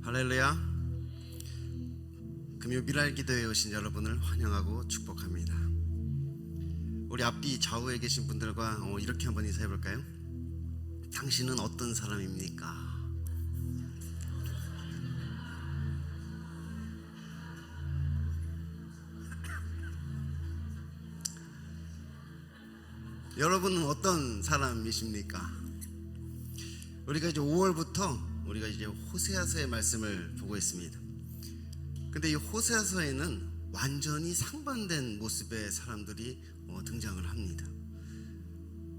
할렐루야. 금요 미랄 기도에 오신 여러분을 환영하고 축복합니다. 우리 앞뒤 좌우에 계신 분들과 이렇게 한번 인사해 볼까요? 당신은 어떤 사람입니까? 여러분은 어떤 사람이십니까? 우리가 이제 5월부터 우리가 이제 호세아서의 말씀을 보고 있습니다. 근데 이 호세아서에는 완전히 상반된 모습의 사람들이 등장을 합니다.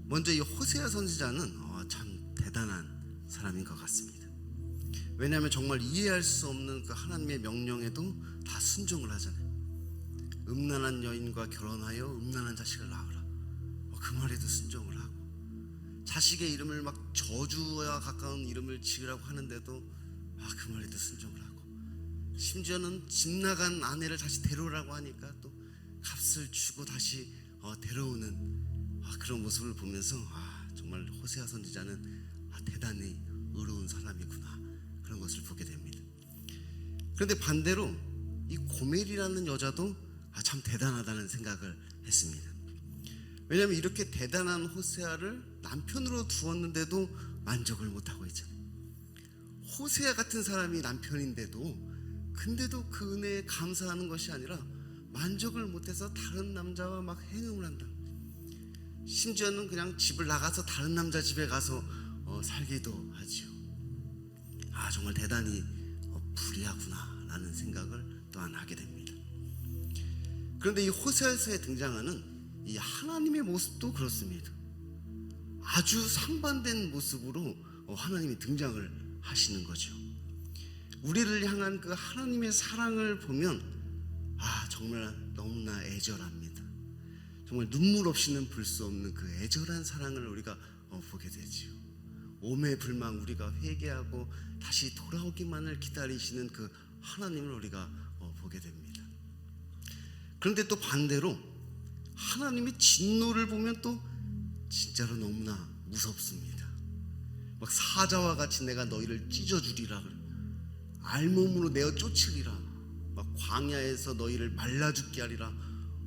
먼저 이 호세아 선지자는 참 대단한 사람인 것 같습니다. 왜냐하면 정말 이해할 수 없는 그 하나님의 명령에도 다 순종을 하잖아요. 음란한 여인과 결혼하여 음란한 자식을 낳으라. 그 말에도 순종을 하고, 자식의 이름을 막 저주와 가까운 이름을 지으라고 하는데도 그 말에도 순종을 하고, 심지어는 집 나간 아내를 다시 데려오라고 하니까 또 값을 주고 다시 데려오는 그런 모습을 보면서 정말 호세아 선지자는 대단히 의로운 사람이구나, 그런 것을 보게 됩니다. 그런데 반대로 이 고멜이라는 여자도 참 대단하다는 생각을 했습니다. 왜냐하면 이렇게 대단한 호세아를 남편으로 두었는데도 만족을 못하고 있잖아요. 호세아 같은 사람이 남편인데도 근데도 그 은혜에 감사하는 것이 아니라 만족을 못해서 다른 남자와 막 행음을 한다. 심지어는 그냥 집을 나가서 다른 남자 집에 가서 살기도 하지요. 정말 대단히 불의하구나 라는 생각을 또한 하게 됩니다. 그런데 이 호세아서에 등장하는 이 하나님의 모습도 그렇습니다. 아주 상반된 모습으로 하나님이 등장을 하시는 거죠. 우리를 향한 그 하나님의 사랑을 보면 정말 너무나 애절합니다. 정말 눈물 없이는 볼 수 없는 그 애절한 사랑을 우리가 보게 되지요. 오매불망 우리가 회개하고 다시 돌아오기만을 기다리시는 그 하나님을 우리가 보게 됩니다. 그런데 또 반대로 하나님의 진노를 보면 또 진짜로 너무나 무섭습니다. 막 사자와 같이 내가 너희를 찢어주리라, 알몸으로 내어 쫓으리라, 막 광야에서 너희를 말라 죽게 하리라,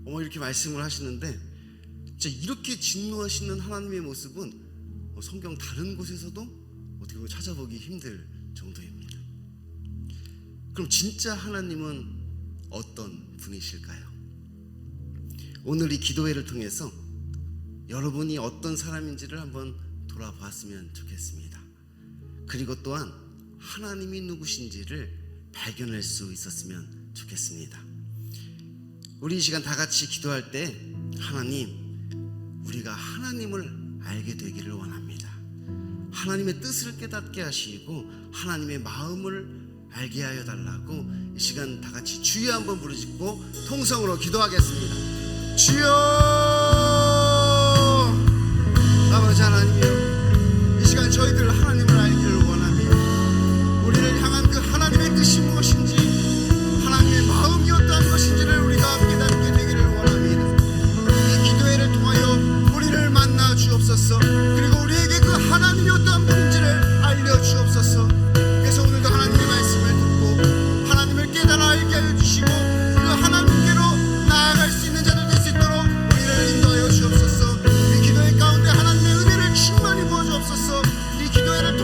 이렇게 말씀을 하시는데, 진짜 이렇게 진노하시는 하나님의 모습은 성경 다른 곳에서도 어떻게 보면 찾아보기 힘들 정도입니다. 그럼 진짜 하나님은 어떤 분이실까요? 오늘 이 기도회를 통해서 여러분이 어떤 사람인지를 한번 돌아봤으면 좋겠습니다. 그리고 또한 하나님이 누구신지를 발견할 수 있었으면 좋겠습니다. 우리 이 시간 다 같이 기도할 때 하나님, 우리가 하나님을 알게 되기를 원합니다. 하나님의 뜻을 깨닫게 하시고 하나님의 마음을 알게 하여 달라고 이 시간 다 같이 주여 한번 부르짖고 통성으로 기도하겠습니다. 주여, 아버지 하나님이여, 이 시간 저희들 하나님을 알기를 원합니다. 우리를 향한 그 하나님의 뜻이 무엇인지, 하나님의 마음이 어떠한 것인지를 우리가 깨닫게 되기를 원합니다. 이 기도회를 통하여 우리를 만나 주옵소서. 그리고 우리에게 그 하나님이 어떠한 분인지를 알려 주옵소서. 그래서 오늘도 하나님의 말씀을 듣고 하나님을 깨달아 알게 하여 주시고 그 하나님께로 나아갈 수 있는 자들 우리를 인도하여 주옵소서. 이 기도회 가운데 하나님의 은혜를 충만히 부어 주옵소서. 이 기도회를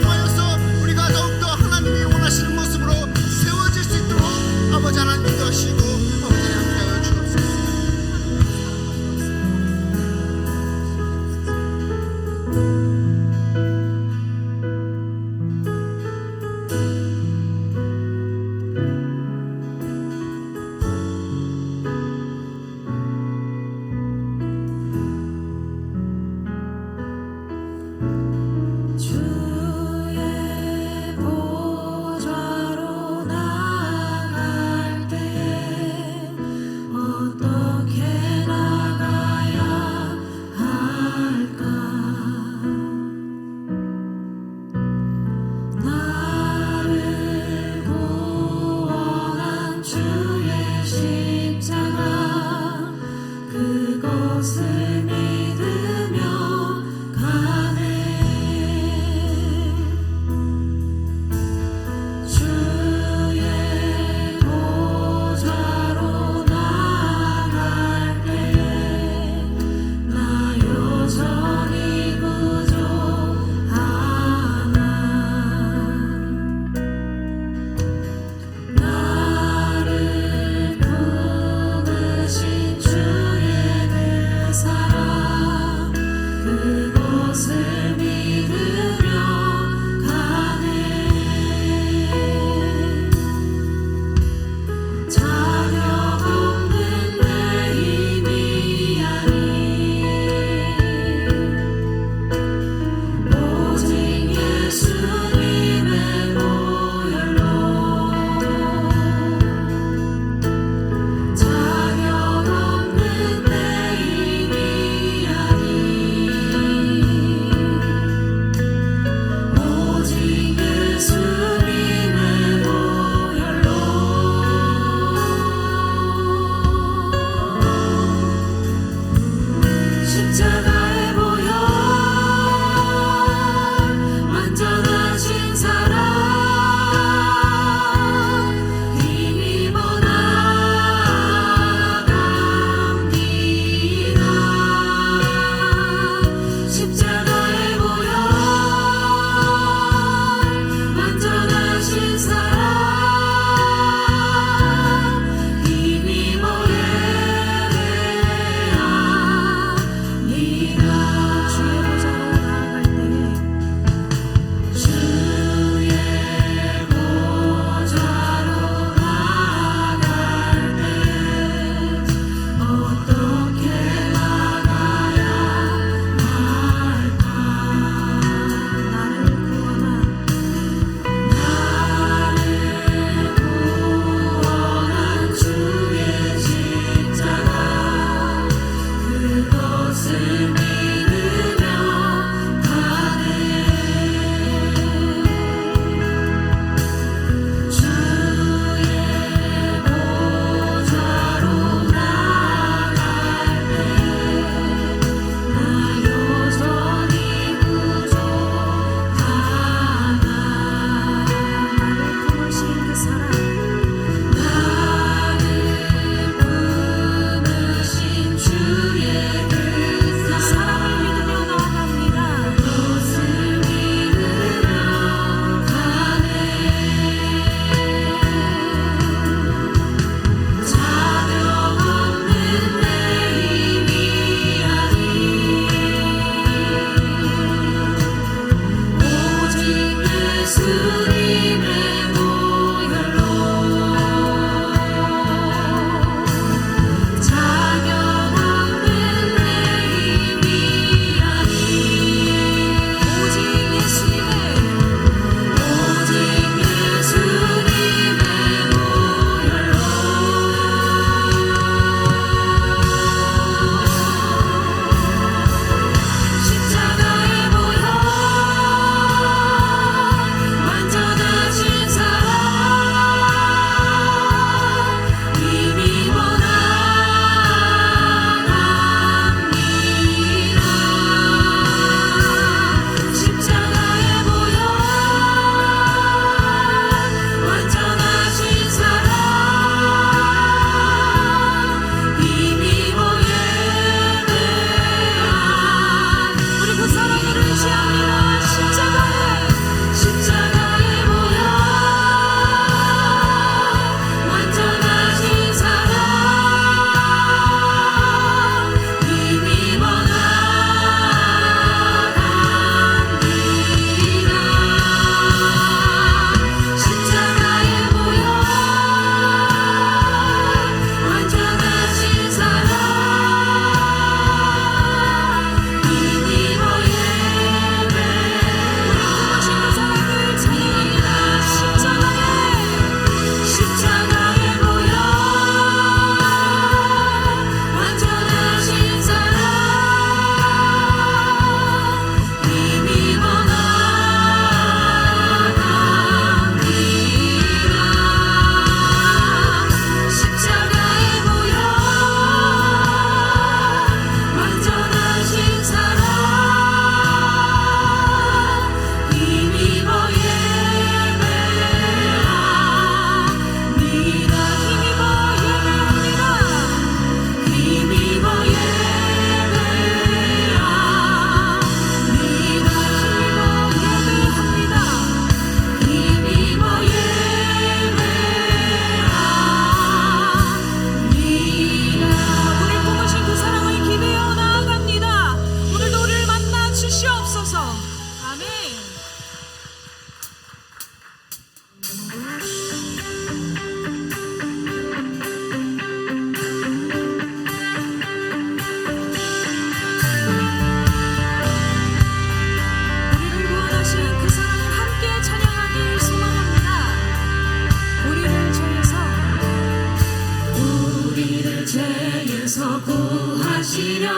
죄에서 구하시려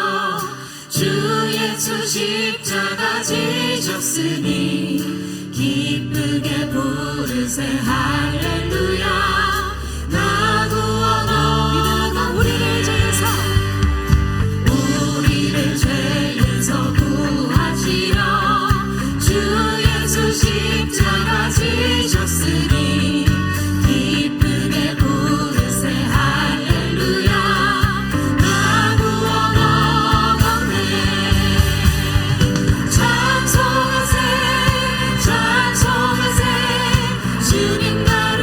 주 예수 십자가 지셨으니 기쁘게 부르세 할렐루야. 나 구원하고 우리를 죄에서 구하시려 주 예수 십자가 지셨으니 기쁘게 부르세 할렐루야. 나 구원하겠네. 찬송하세 찬송하세 주님 나를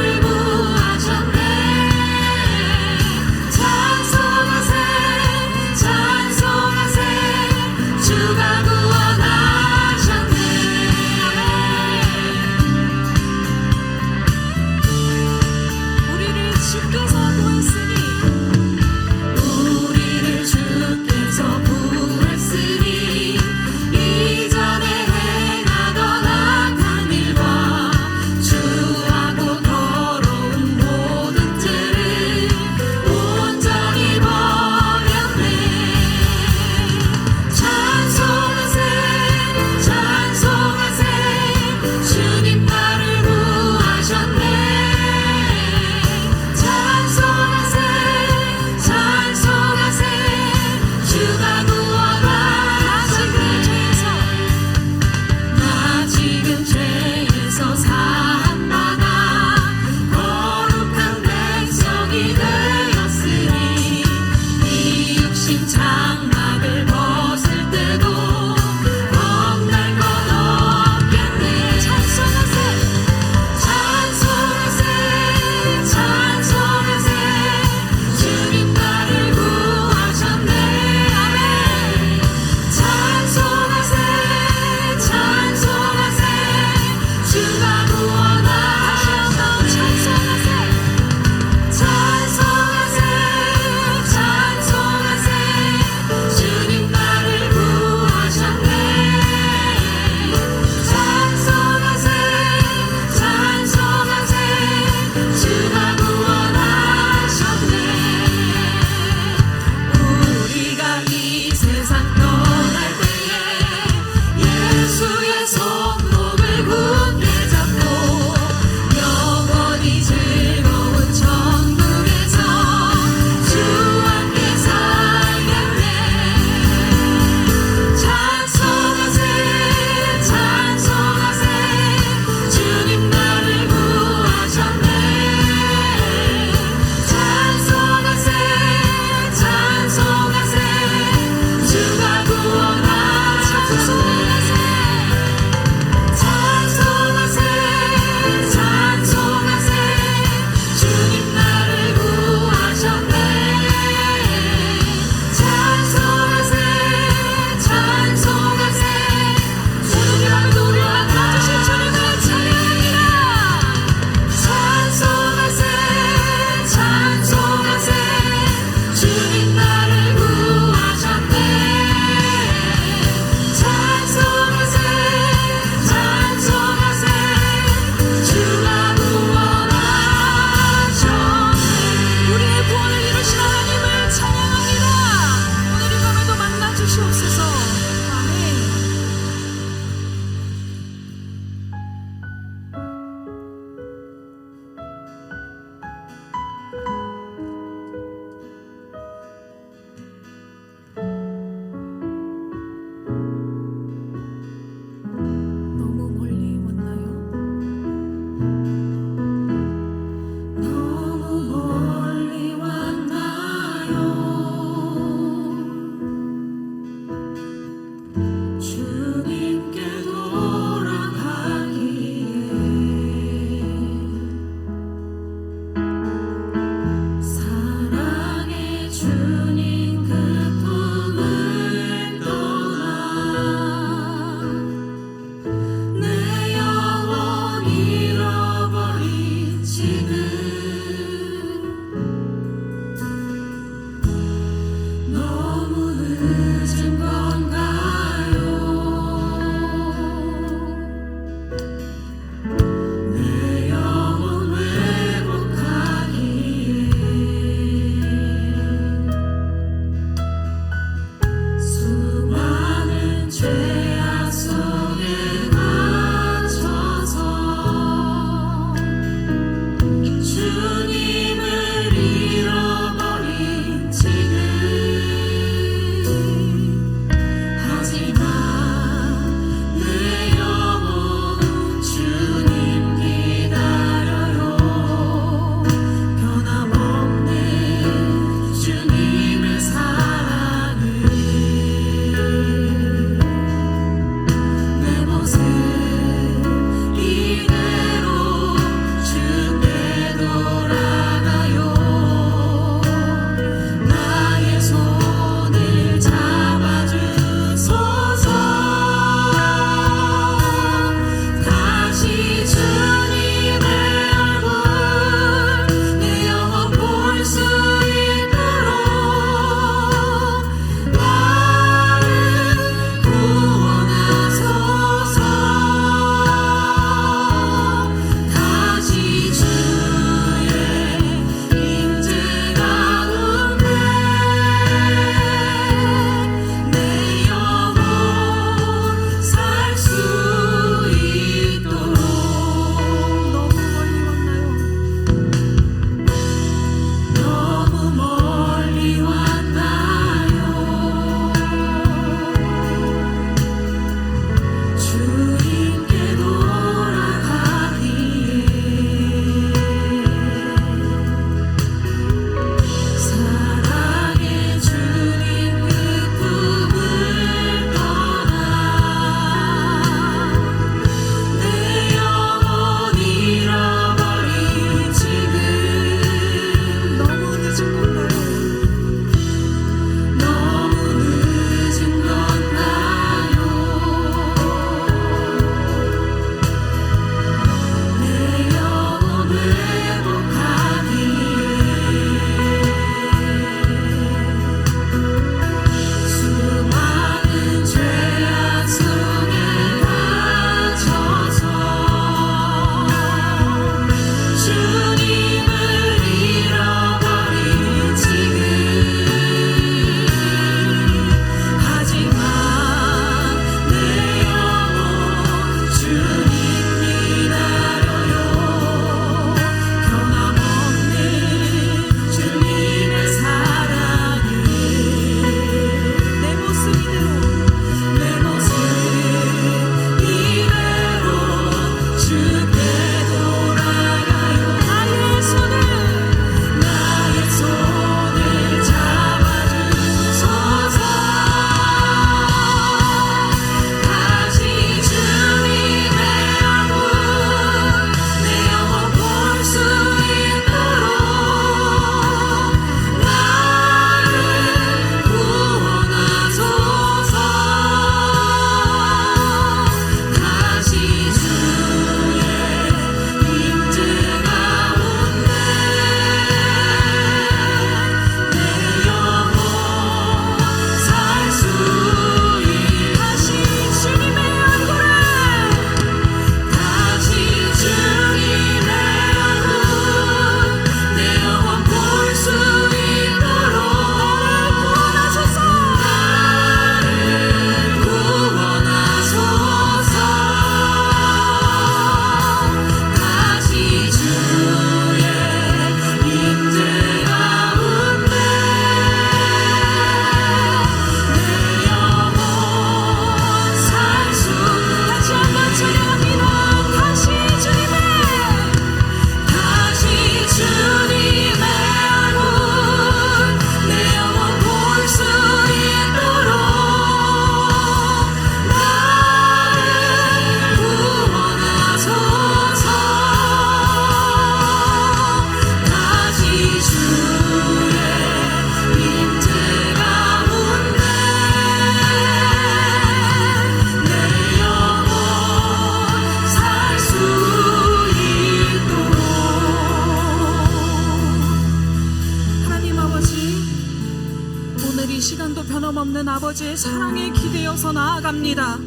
시간도 변함없는 아버지의 사랑에 기대어서 나아갑니다.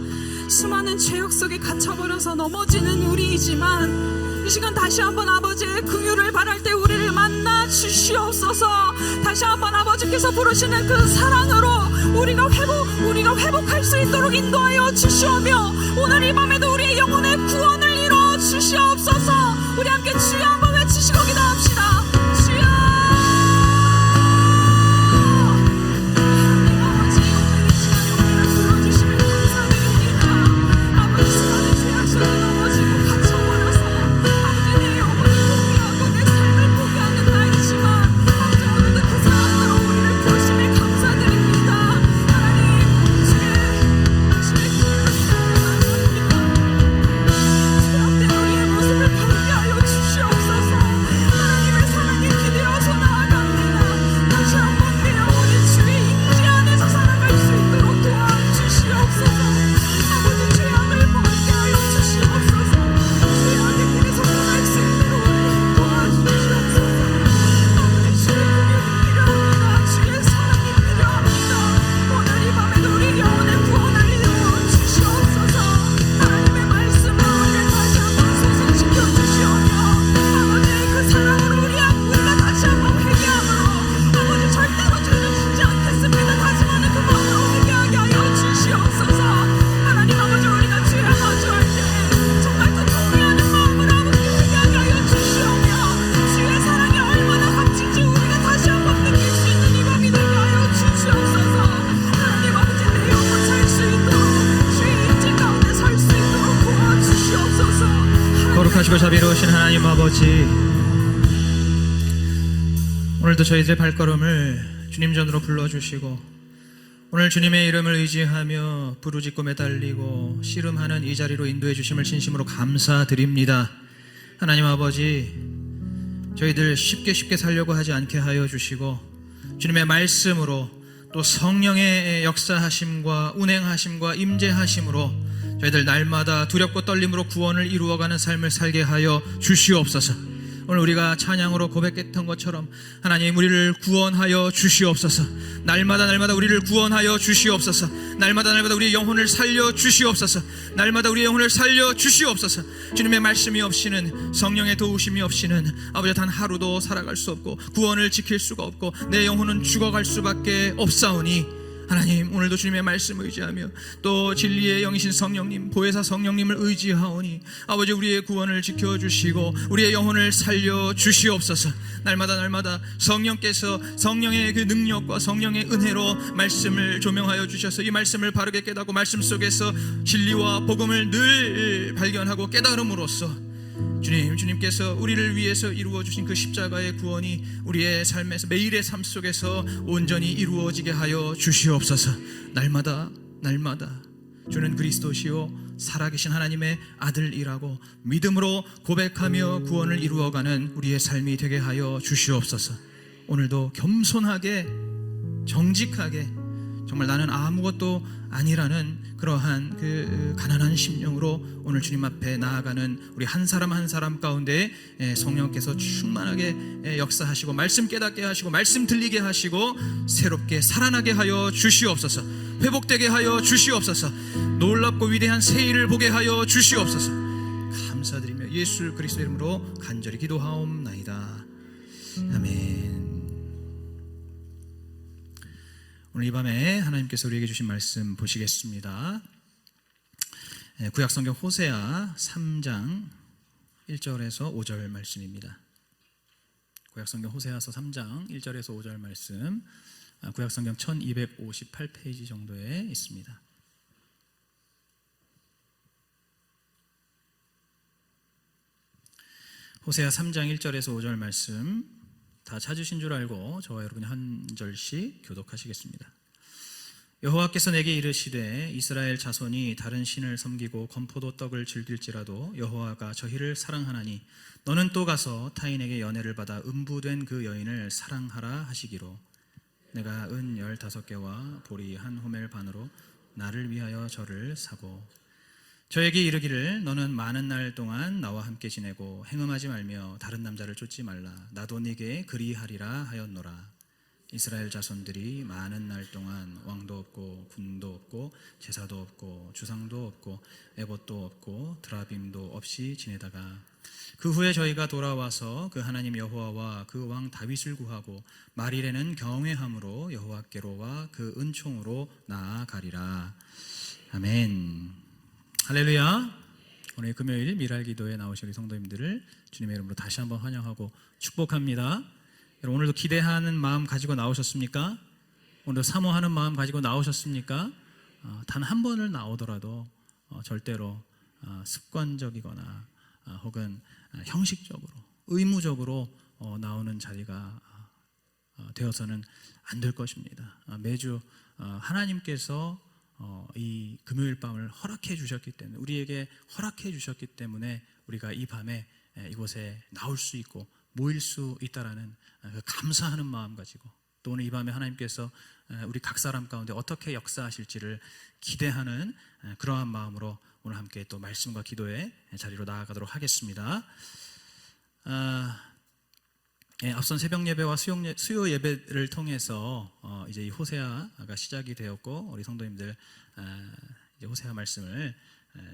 수많은 죄악 속에 갇혀버려서 넘어지는 우리이지만 이 시간 다시 한번 아버지의 긍휼을 바랄 때 우리를 만나 주시옵소서. 다시 한번 아버지께서 부르시는 그 사랑으로 우리가 회복할 수 있도록 인도하여 주시오며, 오늘 이 밤에도 우리의 영혼의 구원을 이루어 주시옵소서. 우리 함께 주여 한번 외치시고 기도합시다. 주여. 하나님 아버지, 오늘 이 시간에 우리를 불러주시면 감사드립니다. 아버지, 수많은 죄악 속에 넘어지고 갇혀버려서 아버지 내 영혼을 포기하고 내 삶을 포기하는 나이지만 아버지 오늘도 그 사랑으로 우리를 부르심에 감사드립니다. 하나님, 주의 죄악된 우리의 모습을 밝게 하여 주시옵소서. 하나님의 사랑에 기대어서 나아갑니다. 다시 한번 내 영혼이 주의 임재 안에서 살아갈 수 있도록 도와주시옵소서. 아버지 죄악을 벗게 하여 주시옵소서. 죄악의 길에서 떠날 수 있도록 우리를 도와주시옵소서. 아버지 주의 긍휼이 필요합니다. 주의 사랑이 필요합니다. 오늘 이 밤에도 우리 영혼의 구원을 이루어 주시옵소서. 하나님의 말씀을 우리를 다시 한번 소생시켜 주시오며 아버지의 그 사랑으로 우리가 다시 한번 회개함으로 아버지 절대로 죄를 짓지 않겠습니다 다짐하는 그 마음으로 회개하게 하여 주시옵소서. 하나님 아버지, 우리가 죄에 마주할 때 정말 그 통회하는 마음으로 아버지 회개하게 하여 주시오며 주의 사랑이 얼마나 값진지 우리가 다시 한번 느낄 수 있는 이 밤이 되게 하여 주시옵소서. 하나님 아버지, 내 영혼 살 수 있도록 주의 임재 가운데 설 수 있도록 도와주시옵소서. 거룩하시고 자비로우신 하나님 아버지, 오늘도 저희들의 발걸음을 주님 전으로 불러주시고 오늘 주님의 이름을 의지하며 부르짖고 매달리고 씨름하는 이 자리로 인도해 주심을 진심으로 감사드립니다. 하나님 아버지, 저희들 쉽게 살려고 하지 않게 하여 주시고 주님의 말씀으로 또 성령의 역사하심과 운행하심과 임재하심으로 저희들 날마다 두렵고 떨림으로 구원을 이루어가는 삶을 살게 하여 주시옵소서. 오늘 우리가 찬양으로 고백했던 것처럼 하나님, 우리를 구원하여 주시옵소서. 날마다 우리를 구원하여 주시옵소서. 날마다 우리의 영혼을 살려 주시옵소서. 날마다 우리의 영혼을 살려 주시옵소서. 주님의 말씀이 없이는, 성령의 도우심이 없이는 아버지 단 하루도 살아갈 수 없고 구원을 지킬 수가 없고 내 영혼은 죽어갈 수밖에 없사오니 하나님, 오늘도 주님의 말씀을 의지하며 또 진리의 영이신 성령님, 보혜사 성령님을 의지하오니 아버지, 우리의 구원을 지켜주시고 우리의 영혼을 살려 주시옵소서. 날마다 성령께서 성령의 그 능력과 성령의 은혜로 말씀을 조명하여 주셔서 이 말씀을 바르게 깨닫고 말씀 속에서 진리와 복음을 늘 발견하고 깨달음으로써 주님께서 우리를 위해서 이루어 주신 그 십자가의 구원이 우리의 삶에서, 매일의 삶 속에서 온전히 이루어지게 하여 주시옵소서. 날마다 주는 그리스도시요 살아계신 하나님의 아들이라고 믿음으로 고백하며 구원을 이루어가는 우리의 삶이 되게 하여 주시옵소서. 오늘도 겸손하게 정직하게 정말 나는 아무것도 아니라는 그러한 그 가난한 심령으로 오늘 주님 앞에 나아가는 우리 한 사람 한 사람 가운데 성령께서 충만하게 역사하시고 말씀 깨닫게 하시고 말씀 들리게 하시고 새롭게 살아나게 하여 주시옵소서. 회복되게 하여 주시옵소서. 놀랍고 위대한 새 일을 보게 하여 주시옵소서. 감사드리며 예수 그리스도 이름으로 간절히 기도하옵나이다. 아멘. 오늘 이 밤에 하나님께서 우리에게 주신 말씀 보시겠습니다. 구약성경 호세아 3장 1절에서 5절 말씀입니다. 구약성경 호세아서 3장 1절에서 5절 말씀, 구약성경 1258페이지 정도에 있습니다. 호세아 3장 1절에서 5절 말씀 다 찾으신 줄 알고 저와 여러분이 한 절씩 교독하시겠습니다. 여호와께서 내게 이르시되 이스라엘 자손이 다른 신을 섬기고 건포도 떡을 즐길지라도 여호와가 저희를 사랑하나니 너는 또 가서 타인에게 연애를 받아 음부된 그 여인을 사랑하라 하시기로 내가 은 15개와 보리 한 호멜 반으로 나를 위하여 저를 사고 저에게 이르기를 너는 많은 날 동안 나와 함께 지내고 행음하지 말며 다른 남자를 쫓지 말라. 나도 네게 그리하리라 하였노라. 이스라엘 자손들이 많은 날 동안 왕도 없고 군도 없고 제사도 없고 주상도 없고 에봇도 없고 드라빔도 없이 지내다가 그 후에 저희가 돌아와서 그 하나님 여호와와 그 왕 다윗을 구하고 말일에는 경외함으로 여호와께로와 그 은총으로 나아가리라. 아멘. 할렐루야. 오늘 금요일 미랄 기도에 나오신 우리 성도님들을 주님의 이름으로 다시 한번 환영하고 축복합니다. 여러분, 오늘도 기대하는 마음 가지고 나오셨습니까? 오늘도 사모하는 마음 가지고 나오셨습니까? 단 한 번을 나오더라도 절대로 습관적이거나 혹은 형식적으로 의무적으로 나오는 자리가 되어서는 안 될 것입니다. 매주 하나님께서 이 금요일 밤을 허락해 주셨기 때문에, 우리에게 허락해 주셨기 때문에 우리가 이 밤에 이곳에 나올 수 있고 모일 수 있다라는 그 감사하는 마음 가지고, 또 오늘 이 밤에 하나님께서 우리 각 사람 가운데 어떻게 역사하실지를 기대하는 그러한 마음으로 오늘 함께 또 말씀과 기도의 자리로 나아가도록 하겠습니다. 앞선 새벽 예배와 수요 예배를 통해서 이제 이 호세아가 시작이 되었고, 우리 성도님들 이제 호세아 말씀을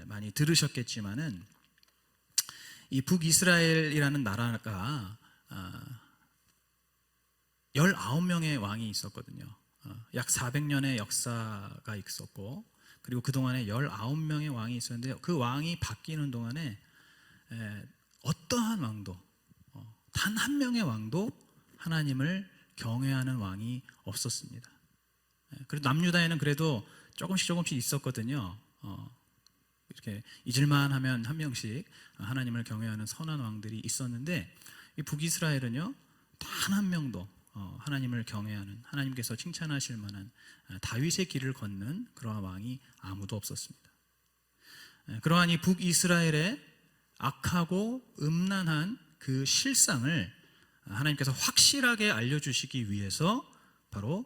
많이 들으셨겠지만은, 이 북이스라엘이라는 나라가 19명의 왕이 있었거든요. 약 400년의 역사가 있었고, 그리고 그동안에 19명의 왕이 있었는데, 그 왕이 바뀌는 동안에 어떠한 왕도, 단 한 명의 왕도 하나님을 경외하는 왕이 없었습니다. 그래도 남유다에는 그래도 조금씩 있었거든요. 이렇게 잊을만 하면 한 명씩 하나님을 경외하는 선한 왕들이 있었는데, 이 북이스라엘은요, 단 한 명도 하나님을 경외하는, 하나님께서 칭찬하실 만한 다윗의 길을 걷는 그러한 왕이 아무도 없었습니다. 그러한 이 북이스라엘의 악하고 음란한 그 실상을 하나님께서 확실하게 알려주시기 위해서 바로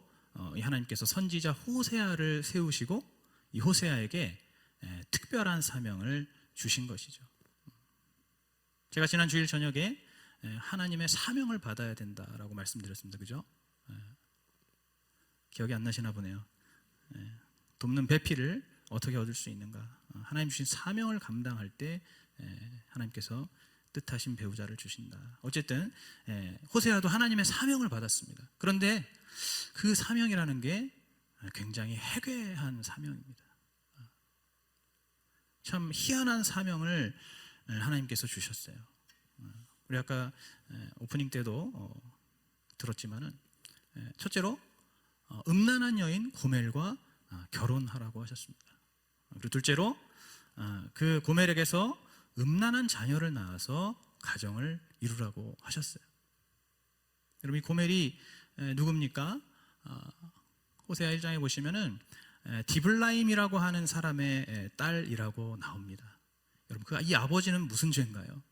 이 하나님께서 선지자 호세아를 세우시고 이 호세아에게 특별한 사명을 주신 것이죠. 제가 지난 주일 저녁에 하나님의 사명을 받아야 된다라고 말씀드렸습니다. 그죠? 기억이 안 나시나 보네요. 돕는 배필을 어떻게 얻을 수 있는가? 하나님 주신 사명을 감당할 때 하나님께서 뜻하신 배우자를 주신다. 어쨌든 호세아도 하나님의 사명을 받았습니다. 그런데 그 사명이라는 게 굉장히 해괴한 사명입니다. 참 희한한 사명을 하나님께서 주셨어요. 우리 아까 오프닝 때도 들었지만은, 첫째로 음란한 여인 고멜과 결혼하라고 하셨습니다. 그리고 둘째로 그 고멜에게서 음란한 자녀를 낳아서 가정을 이루라고 하셨어요. 여러분, 이 고멜이 누굽니까? 호세아 1장에 보시면은 디블라임이라고 하는 사람의 딸이라고 나옵니다. 여러분, 이 아버지는 무슨 죄인가요?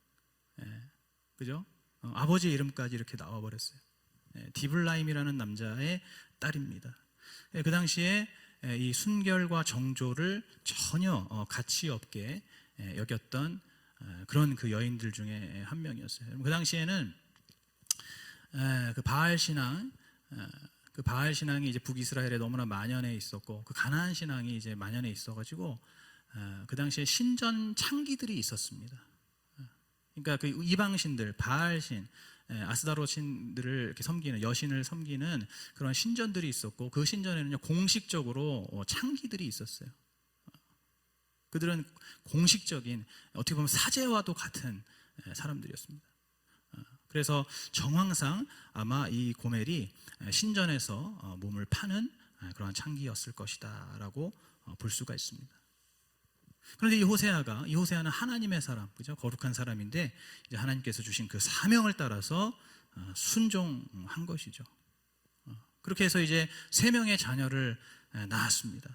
그죠? 아버지의 이름까지 이렇게 나와버렸어요. 디블라임이라는 남자의 딸입니다. 그 당시에 이 순결과 정조를 전혀 가치 없게 여겼던 그런 그 여인들 중에 한 명이었어요. 그 당시에는 그 바알 신앙, 그 바알 신앙이 이제 북이스라엘에 너무나 만연해 있었고, 그 가나안 신앙이 이제 만연해 있어가지고 그 당시에 신전 창기들이 있었습니다. 그러니까 그 이방신들, 바알신, 아스다롯 신들을 이렇게 섬기는, 여신을 섬기는 그런 신전들이 있었고, 그 신전에는요 공식적으로 창기들이 있었어요. 그들은 공식적인, 어떻게 보면 사제와도 같은 사람들이었습니다. 그래서 정황상 아마 이 고멜이 신전에서 몸을 파는 그러한 창기였을 것이다라고 볼 수가 있습니다. 그런데 이 호세아는 하나님의 사람, 그죠? 거룩한 사람인데, 이제 하나님께서 주신 그 사명을 따라서 순종한 것이죠. 그렇게 해서 이제 3명의 자녀를 낳았습니다.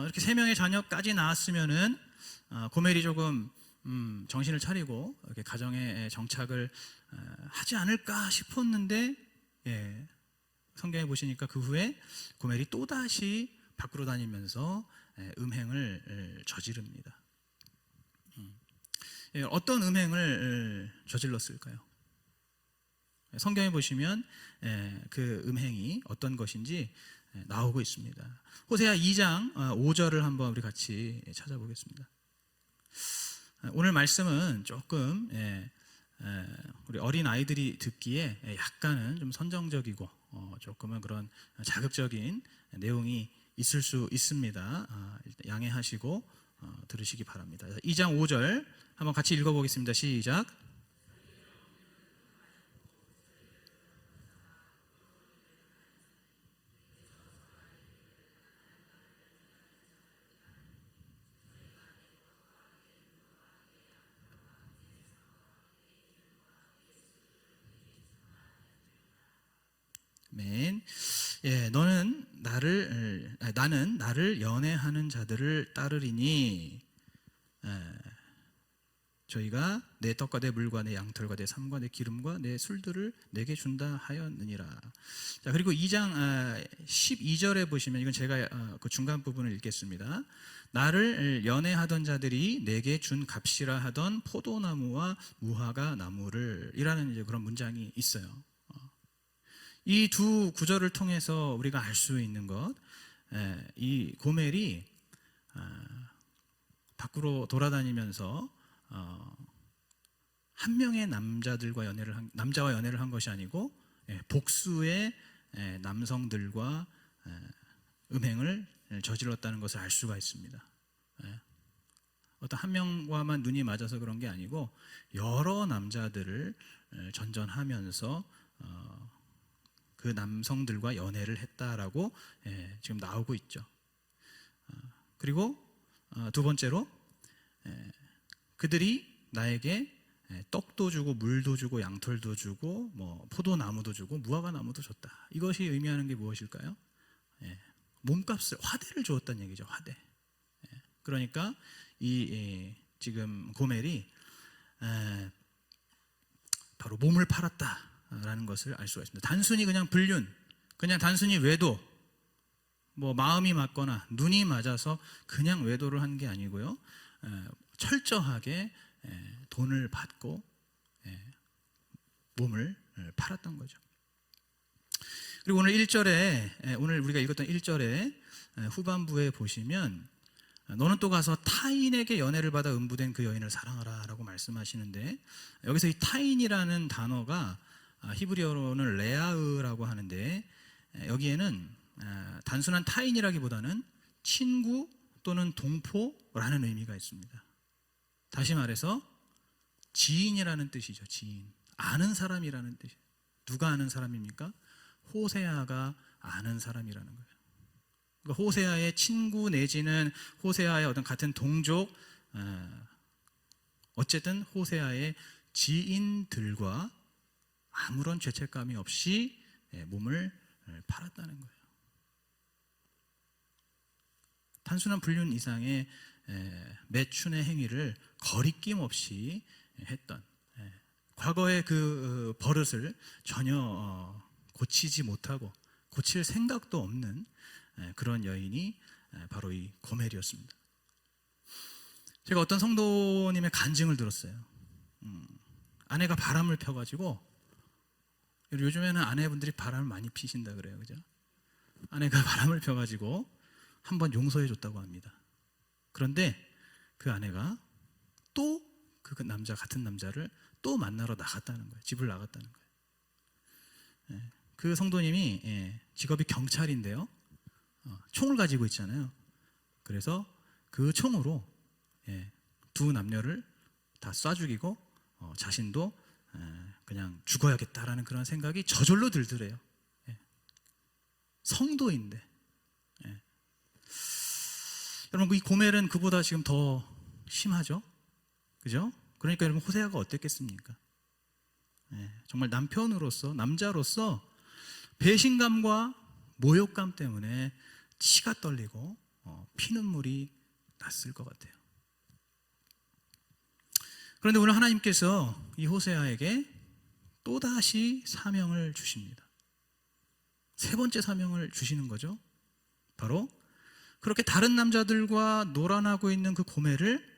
이렇게 3명의 자녀까지 낳았으면은 고멜이 조금 정신을 차리고 이렇게 가정에 정착을 하지 않을까 싶었는데, 성경에 보시니까 그 후에 고멜이 또다시 밖으로 다니면서 음행을 저지릅니다. 어떤 음행을 저질렀을까요? 성경에 보시면 그 음행이 어떤 것인지 나오고 있습니다. 호세아 2장 5절을 한번 우리 같이 찾아보겠습니다. 오늘 말씀은 조금 우리 어린 아이들이 듣기에 약간은 좀 선정적이고 조금은 그런 자극적인 내용이 있을 수 있습니다. 일단 양해하시고 들으시기 바랍니다. 2장 5절 한번 같이 읽어보겠습니다. 시작. 아멘. 나는 나를 연애하는 자들을 따르리니 저희가 내 떡과 내 물과 내 양털과 내 삶과 내 기름과 내 술들을 내게 준다 하였느니라. 자, 그리고 2장 12절에 보시면 이건 제가 그 중간 부분을 읽겠습니다. 나를 연애하던 자들이 내게 준 값이라 하던 포도나무와 무화과 나무를 이라는 이제 그런 문장이 있어요. 이 두 구절을 통해서 우리가 알 수 있는 것, 이 고멜이 밖으로 돌아다니면서 한 명의 남자와 연애를 한 것이 아니고 복수의 남성들과 음행을 저질렀다는 것을 알 수가 있습니다. 어떤 한 명과만 눈이 맞아서 그런 게 아니고 여러 남자들을 전전하면서 그 남성들과 연애를 했다라고 지금 나오고 있죠. 그리고 두 번째로 그들이 나에게 떡도 주고 물도 주고 양털도 주고 뭐 포도나무도 주고 무화과 나무도 줬다. 이것이 의미하는 게 무엇일까요? 몸값을 화대를 주었다는 얘기죠. 화대. 그러니까 이 지금 고멜이 바로 몸을 팔았다라는 것을 알 수가 있습니다. 단순히 그냥 불륜, 그냥 단순히 외도, 뭐 마음이 맞거나 눈이 맞아서 그냥 외도를 한 게 아니고요. 철저하게 돈을 받고 몸을 팔았던 거죠. 그리고 오늘 1절에 오늘 우리가 읽었던 1절에 후반부에 보시면 너는 또 가서 타인에게 연애를 받아 음부된 그 여인을 사랑하라 라고 말씀하시는데, 여기서 이 타인이라는 단어가 히브리어로는 레아으라고 하는데, 여기에는 단순한 타인이라기보다는 친구 또는 동포라는 의미가 있습니다. 다시 말해서 지인이라는 뜻이죠. 지인, 아는 사람이라는 뜻이에요. 누가 아는 사람입니까? 호세아가 아는 사람이라는 거예요. 그러니까 호세아의 친구 내지는 호세아의 어떤 같은 동족, 어쨌든 호세아의 지인들과 아무런 죄책감이 없이 몸을 팔았다는 거예요. 단순한 불륜 이상의 매춘의 행위를 거리낌 없이 했던, 과거의 그 버릇을 전혀 고치지 못하고 고칠 생각도 없는 그런 여인이 바로 이 고멜이었습니다. 제가 어떤 성도님의 간증을 들었어요. 아내가 바람을 펴가지고, 요즘에는 아내분들이 바람을 많이 피신다 그래요, 그죠? 아내가 바람을 펴가지고 한번 용서해 줬다고 합니다. 그런데 그 아내가 또 그 남자, 같은 남자를 또 만나러 나갔다는 거예요. 집을 나갔다는 거예요. 그 성도님이 직업이 경찰인데요, 총을 가지고 있잖아요. 그래서 그 총으로 두 남녀를 다 쏴 죽이고 자신도 그냥 죽어야겠다라는 그런 생각이 저절로 들더래요. 성도인데. 여러분, 이 고멜은 그보다 지금 더 심하죠? 그죠? 그러니까 여러분, 호세아가 어땠겠습니까? 정말 남자로서 배신감과 모욕감 때문에 치가 떨리고 피눈물이 났을 것 같아요. 그런데 오늘 하나님께서 이 호세아에게 또다시 사명을 주십니다. 세 번째 사명을 주시는 거죠. 바로 그렇게 다른 남자들과 놀아나고 있는 그 고멜을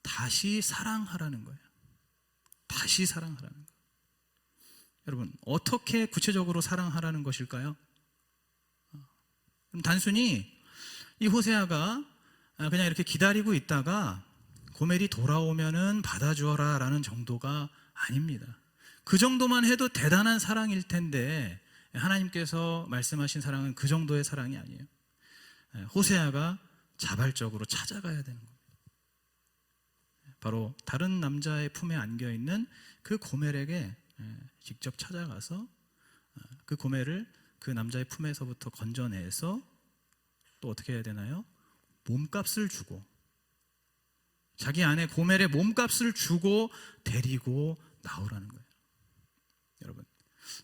다시 사랑하라는 거예요. 다시 사랑하라는 거예요. 여러분, 어떻게 구체적으로 사랑하라는 것일까요? 그럼 단순히 이 호세아가 그냥 이렇게 기다리고 있다가 고멜이 돌아오면은 받아주어라 라는 정도가 아닙니다. 그 정도만 해도 대단한 사랑일 텐데 하나님께서 말씀하신 사랑은 그 정도의 사랑이 아니에요. 호세아가 자발적으로 찾아가야 되는 겁니다. 바로 다른 남자의 품에 안겨있는 그 고멜에게 직접 찾아가서 그 고멜을 그 남자의 품에서부터 건져내서 또 어떻게 해야 되나요? 몸값을 주고, 자기 아내 고멜의 몸값을 주고 데리고 나오라는 거예요. 여러분,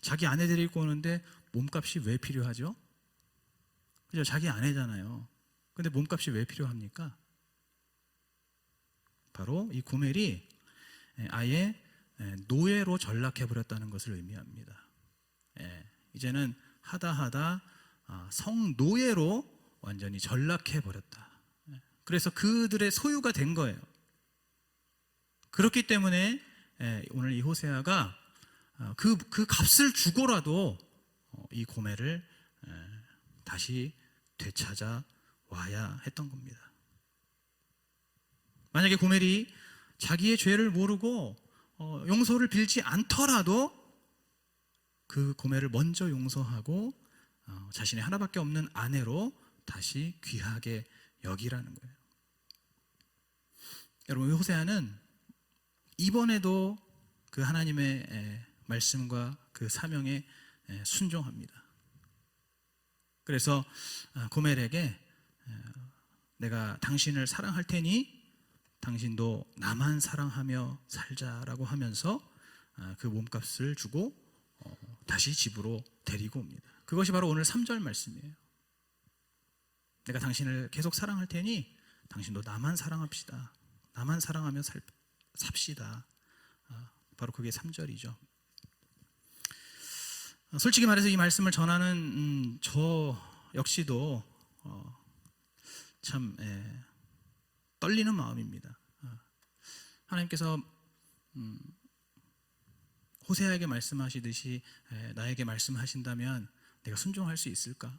자기 아내 데리고 오는데 몸값이 왜 필요하죠? 그죠? 자기 아내잖아요. 근데 몸값이 왜 필요합니까? 바로 이 고멜이 아예 노예로 전락해버렸다는 것을 의미합니다. 이제는 하다 성노예로 완전히 전락해버렸다. 그래서 그들의 소유가 된 거예요. 그렇기 때문에 오늘 이 호세아가 그 값을 주고라도 이 고멜을 다시 되찾아 와야 했던 겁니다. 만약에 고멜이 자기의 죄를 모르고 용서를 빌지 않더라도 그 고멜을 먼저 용서하고 자신의 하나밖에 없는 아내로 다시 귀하게 여기라는 거예요. 여러분, 호세아는 이번에도 그 하나님의 말씀과 그 사명에 순종합니다. 그래서 고멜에게 내가 당신을 사랑할 테니 당신도 나만 사랑하며 살자라고 하면서 그 몸값을 주고 다시 집으로 데리고 옵니다. 그것이 바로 오늘 3절 말씀이에요. 내가 당신을 계속 사랑할 테니 당신도 나만 사랑합시다. 나만 사랑하며 삽시다. 바로 그게 3절이죠. 솔직히 말해서 이 말씀을 전하는 저 역시도 참 떨리는 마음입니다. 하나님께서 호세아에게 말씀하시듯이 나에게 말씀하신다면 내가 순종할 수 있을까?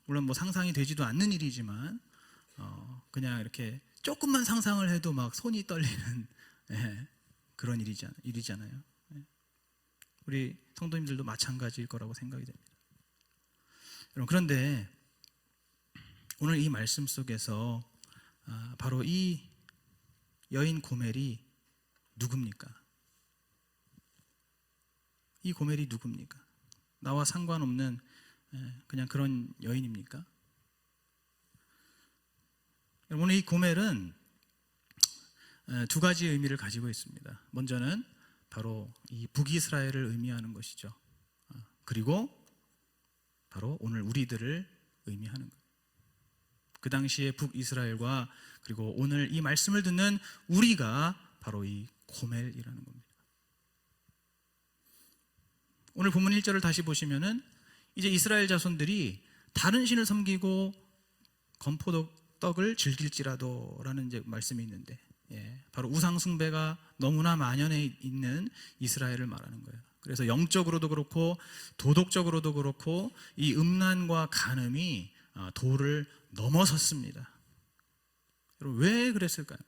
물론 뭐 상상이 되지도 않는 일이지만 그냥 이렇게 조금만 상상을 해도 막 손이 떨리는 그런 일이잖아요. 우리 성도님들도 마찬가지일 거라고 생각이 됩니다. 여러분, 그런데 오늘 이 말씀 속에서 바로 이 여인 고멜이 누굽니까? 이 고멜이 누굽니까? 나와 상관없는 그냥 그런 여인입니까? 오늘 이 고멜은 두 가지 의미를 가지고 있습니다. 먼저는 바로 이 북이스라엘을 의미하는 것이죠. 그리고 바로 오늘 우리들을 의미하는 거예요. 그 당시에 북이스라엘과 그리고 오늘 이 말씀을 듣는 우리가 바로 이 고멜이라는 겁니다. 오늘 본문 1절을 다시 보시면은 이제 이스라엘 자손들이 다른 신을 섬기고 건포떡을 즐길지라도 라는 이제 말씀이 있는데, 바로 우상 숭배가 너무나 만연해 있는 이스라엘을 말하는 거예요. 그래서 영적으로도 그렇고 도덕적으로도 그렇고 이 음란과 간음이 도를 넘어섰습니다. 여러분, 왜 그랬을까요?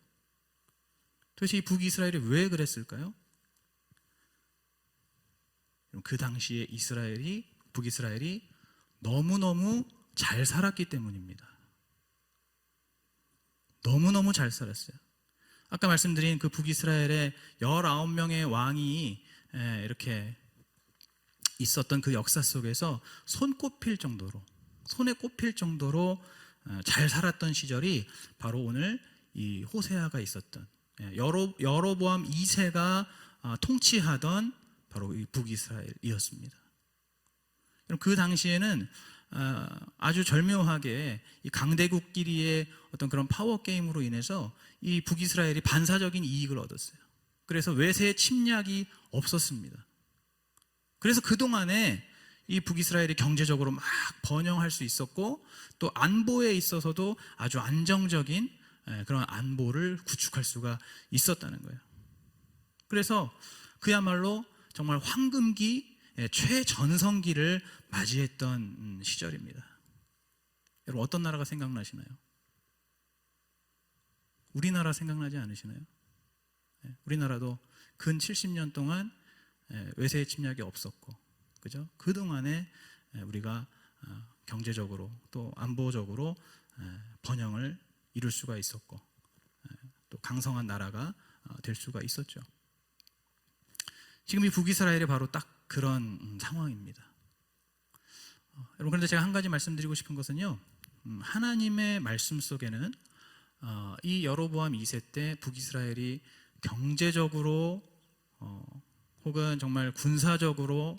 도대체 이 북이스라엘이 왜 그랬을까요? 그 당시에 북이스라엘이 너무너무 잘 살았기 때문입니다. 너무너무 잘 살았어요. 아까 말씀드린 그 북이스라엘의 19명의 왕이 이렇게 있었던 그 역사 속에서 손에 꼽힐 정도로 잘 살았던 시절이 바로 오늘 이 호세아가 있었던 여로보암 2세가 통치하던 바로 이 북이스라엘이었습니다. 그 당시에는 아주 절묘하게 이 강대국끼리의 어떤 그런 파워 게임으로 인해서 이 북이스라엘이 반사적인 이익을 얻었어요. 그래서 외세 침략이 없었습니다. 그래서 그동안에 이 북이스라엘이 경제적으로 막 번영할 수 있었고 또 안보에 있어서도 아주 안정적인 그런 안보를 구축할 수가 있었다는 거예요. 그래서 그야말로 정말 황금기, 최전성기를 맞이했던 시절입니다. 여러분, 어떤 나라가 생각나시나요? 우리나라 생각나지 않으시나요? 우리나라도 근 70년 동안 외세의 침략이 없었고, 그죠? 그동안에 우리가 경제적으로 또 안보적으로 번영을 이룰 수가 있었고, 또 강성한 나라가 될 수가 있었죠. 지금 이 북이스라엘이 바로 딱 그런 상황입니다. 여러분, 그런데 제가 한 가지 말씀드리고 싶은 것은요, 하나님의 말씀 속에는 이 여로보암 2세 때 북이스라엘이 경제적으로 혹은 정말 군사적으로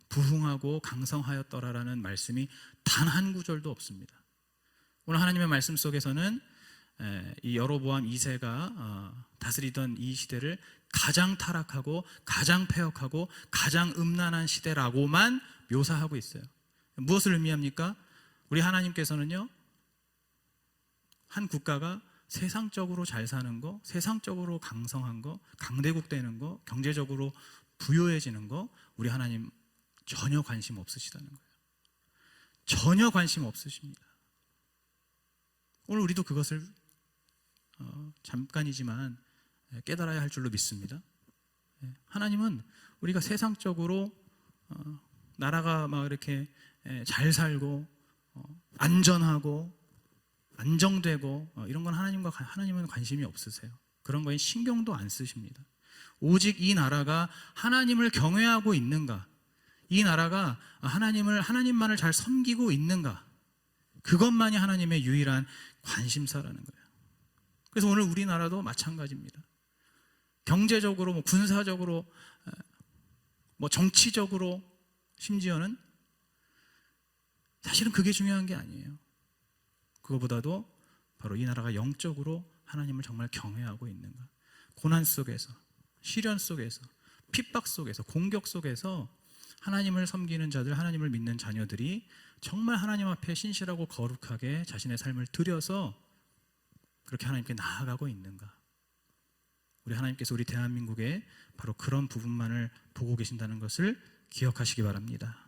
부흥하고 강성하였더라라는 말씀이 단 한 구절도 없습니다. 오늘 하나님의 말씀 속에서는 이 여로보암 2세가 다스리던 이 시대를 가장 타락하고 가장 패역하고 가장 음란한 시대라고만 묘사하고 있어요. 무엇을 의미합니까? 우리 하나님께서는요, 한 국가가 세상적으로 잘 사는 거, 세상적으로 강성한 거, 강대국 되는 거, 경제적으로 부유해지는 거, 우리 하나님 전혀 관심 없으시다는 거예요. 전혀 관심 없으십니다. 오늘 우리도 그것을 잠깐이지만 깨달아야 할 줄로 믿습니다. 하나님은 우리가 세상적으로 나라가 막 이렇게 잘 살고 안전하고 안정되고 이런 건 하나님은 관심이 없으세요. 그런 거에 신경도 안 쓰십니다. 오직 이 나라가 하나님을 경외하고 있는가, 이 나라가 하나님만을 잘 섬기고 있는가, 그것만이 하나님의 유일한 관심사라는 거예요. 그래서 오늘 우리나라도 마찬가지입니다. 경제적으로, 군사적으로, 정치적으로, 심지어는 사실은 그게 중요한 게 아니에요. 그거보다도 바로 이 나라가 영적으로 하나님을 정말 경외하고 있는가, 고난 속에서, 시련 속에서, 핍박 속에서, 공격 속에서 하나님을 섬기는 자들, 하나님을 믿는 자녀들이 정말 하나님 앞에 신실하고 거룩하게 자신의 삶을 들여서 그렇게 하나님께 나아가고 있는가. 우리 하나님께서 우리 대한민국에 바로 그런 부분만을 보고 계신다는 것을 기억하시기 바랍니다.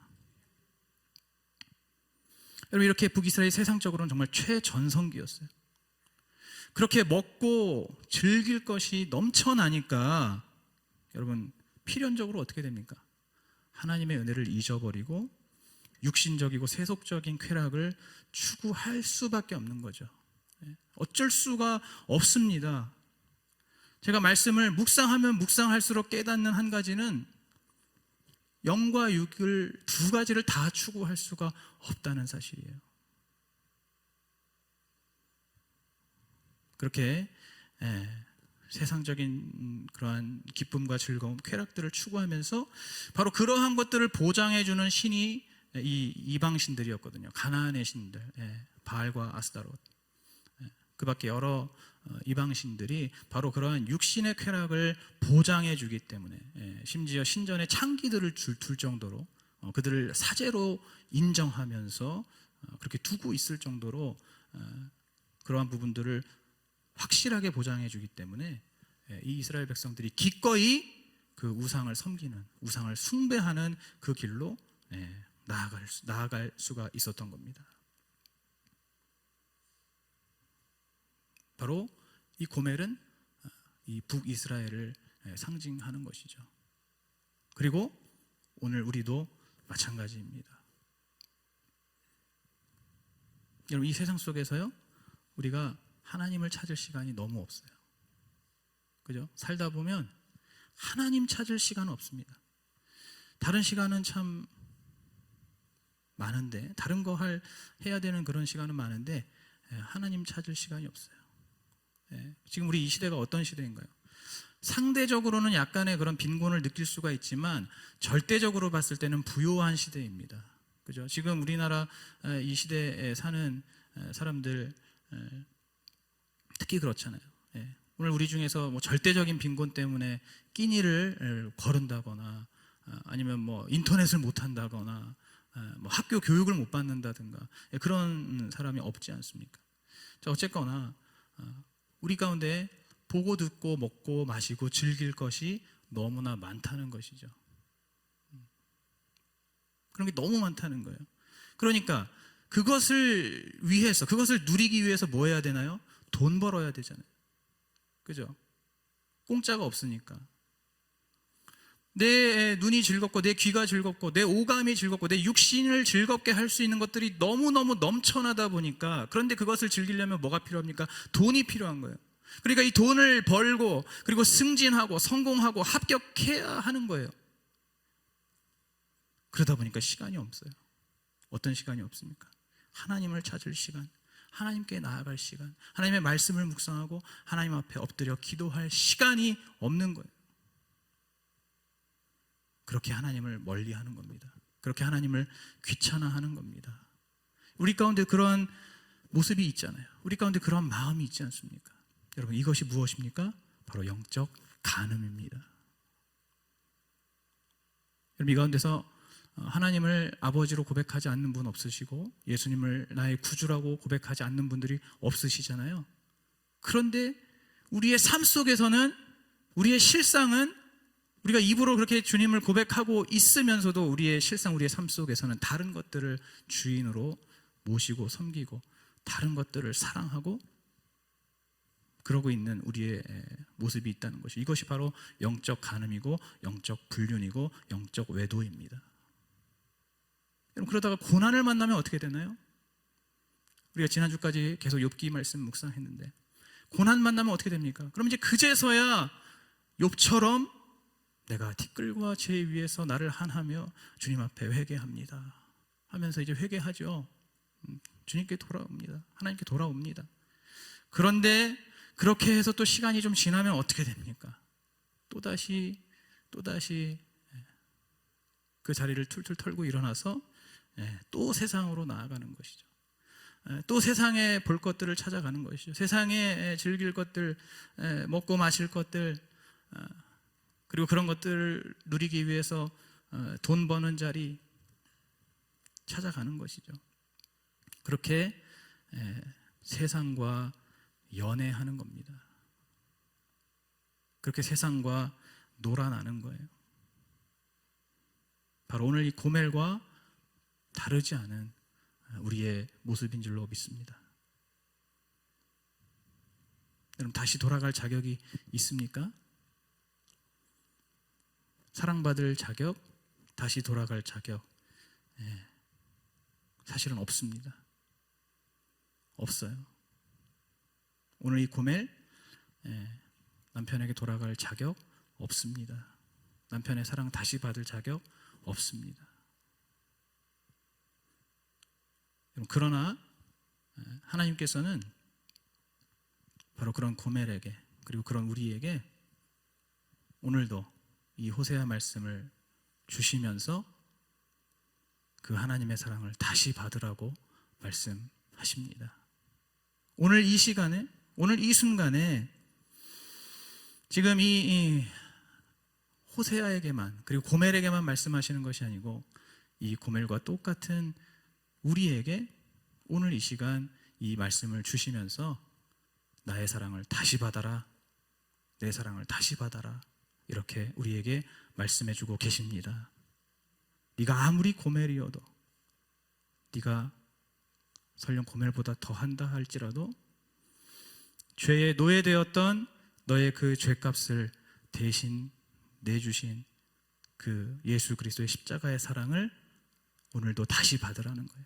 여러분, 이렇게 북이스라엘이 세상적으로는 정말 최전성기였어요. 그렇게 먹고 즐길 것이 넘쳐나니까 여러분, 필연적으로 어떻게 됩니까? 하나님의 은혜를 잊어버리고 육신적이고 세속적인 쾌락을 추구할 수밖에 없는 거죠. 어쩔 수가 없습니다. 제가 말씀을 묵상하면 묵상할수록 깨닫는 한 가지는 영과 육을 두 가지를 다 추구할 수가 없다는 사실이에요. 그렇게 세상적인 그러한 기쁨과 즐거움, 쾌락들을 추구하면서 바로 그러한 것들을 보장해주는 신이 이 이방신들이었거든요. 가나안의 신들, 바알과 아스타롯, 그 밖에 여러 이방신들이 바로 그러한 육신의 쾌락을 보장해주기 때문에 심지어 신전에 창기들을 둘 정도로 그들을 사제로 인정하면서 그렇게 두고 있을 정도로 그러한 부분들을 확실하게 보장해주기 때문에 이 이스라엘 백성들이 기꺼이 그 우상을 섬기는, 우상을 숭배하는 그 길로 나아갈 수가 있었던 겁니다. 바로 이 고멜은 이 북이스라엘을 상징하는 것이죠. 그리고 오늘 우리도 마찬가지입니다. 여러분, 이 세상 속에서요, 우리가 하나님을 찾을 시간이 너무 없어요. 그죠? 살다 보면 하나님 찾을 시간은 없습니다. 다른 시간은 참 많은데, 다른 거 해야 되는 그런 시간은 많은데 하나님 찾을 시간이 없어요. 지금 우리 이 시대가 어떤 시대인가요? 상대적으로는 약간의 그런 빈곤을 느낄 수가 있지만 절대적으로 봤을 때는 부요한 시대입니다. 그죠? 지금 우리나라 이 시대에 사는 사람들 특히 그렇잖아요. 오늘 우리 중에서 절대적인 빈곤 때문에 끼니를 거른다거나 아니면 인터넷을 못 한다거나 학교 교육을 못 받는다든가 그런 사람이 없지 않습니까? 자, 어쨌거나 우리 가운데 보고 듣고 먹고 마시고 즐길 것이 너무나 많다는 것이죠. 그런 게 너무 많다는 거예요. 그러니까 그것을 위해서, 그것을 누리기 위해서 뭐 해야 되나요? 돈 벌어야 되잖아요. 그죠? 공짜가 없으니까. 내 눈이 즐겁고 내 귀가 즐겁고 내 오감이 즐겁고 내 육신을 즐겁게 할 수 있는 것들이 너무너무 넘쳐나다 보니까, 그런데 그것을 즐기려면 뭐가 필요합니까? 돈이 필요한 거예요. 그러니까 이 돈을 벌고 그리고 승진하고 성공하고 합격해야 하는 거예요. 그러다 보니까 시간이 없어요. 어떤 시간이 없습니까? 하나님을 찾을 시간, 하나님께 나아갈 시간, 하나님의 말씀을 묵상하고 하나님 앞에 엎드려 기도할 시간이 없는 거예요. 그렇게 하나님을 멀리하는 겁니다. 그렇게 하나님을 귀찮아하는 겁니다. 우리 가운데 그런 모습이 있잖아요. 우리 가운데 그런 마음이 있지 않습니까? 여러분, 이것이 무엇입니까? 바로 영적 간음입니다. 여러분, 이 가운데서 하나님을 아버지로 고백하지 않는 분 없으시고 예수님을 나의 구주라고 고백하지 않는 분들이 없으시잖아요. 그런데 우리의 삶 속에서는, 우리의 실상은, 우리가 입으로 그렇게 주님을 고백하고 있으면서도 우리의 실상, 우리의 삶 속에서는 다른 것들을 주인으로 모시고 섬기고 다른 것들을 사랑하고 그러고 있는 우리의 모습이 있다는 것이, 이것이 바로 영적 간음이고 영적 불륜이고 영적 외도입니다. 여러분, 그러다가 고난을 만나면 어떻게 되나요? 우리가 지난주까지 계속 욥기 말씀 묵상했는데, 고난 만나면 어떻게 됩니까? 그럼 이제 그제서야 욥처럼 내가 티끌과 재 위에서 나를 한하며 주님 앞에 회개합니다 하면서 이제 회개하죠. 주님께 돌아옵니다. 하나님께 돌아옵니다. 그런데 그렇게 해서 또 시간이 좀 지나면 어떻게 됩니까? 또다시 그 자리를 툴툴 털고 일어나서 또 세상으로 나아가는 것이죠. 또 세상에 볼 것들을 찾아가는 것이죠. 세상에 즐길 것들, 먹고 마실 것들, 그리고 그런 것들을 누리기 위해서 돈 버는 자리 찾아가는 것이죠. 그렇게 세상과 연애하는 겁니다. 그렇게 세상과 놀아나는 거예요. 바로 오늘 이 고멜과 다르지 않은 우리의 모습인 줄로 믿습니다. 여러분, 다시 돌아갈 자격이 있습니까? 사랑받을 자격, 다시 돌아갈 자격, 사실은 없습니다. 없어요. 오늘 이 고멜, 남편에게 돌아갈 자격 없습니다. 남편의 사랑 다시 받을 자격 없습니다. 그러나 하나님께서는 바로 그런 고멜에게, 그리고 그런 우리에게 오늘도 이 호세아 말씀을 주시면서 그 하나님의 사랑을 다시 받으라고 말씀하십니다. 오늘 이 시간에, 오늘 이 순간에 지금 이 호세아에게만, 그리고 고멜에게만 말씀하시는 것이 아니고 이 고멜과 똑같은 우리에게 오늘 이 시간 이 말씀을 주시면서 나의 사랑을 다시 받아라, 내 사랑을 다시 받아라, 이렇게 우리에게 말씀해주고 계십니다. 네가 아무리 고멜이어도, 네가 설령 고멜보다 더한다 할지라도 죄에 노예되었던 너의 그 죄값을 대신 내주신 그 예수 그리스도의 십자가의 사랑을 오늘도 다시 받으라는 거예요.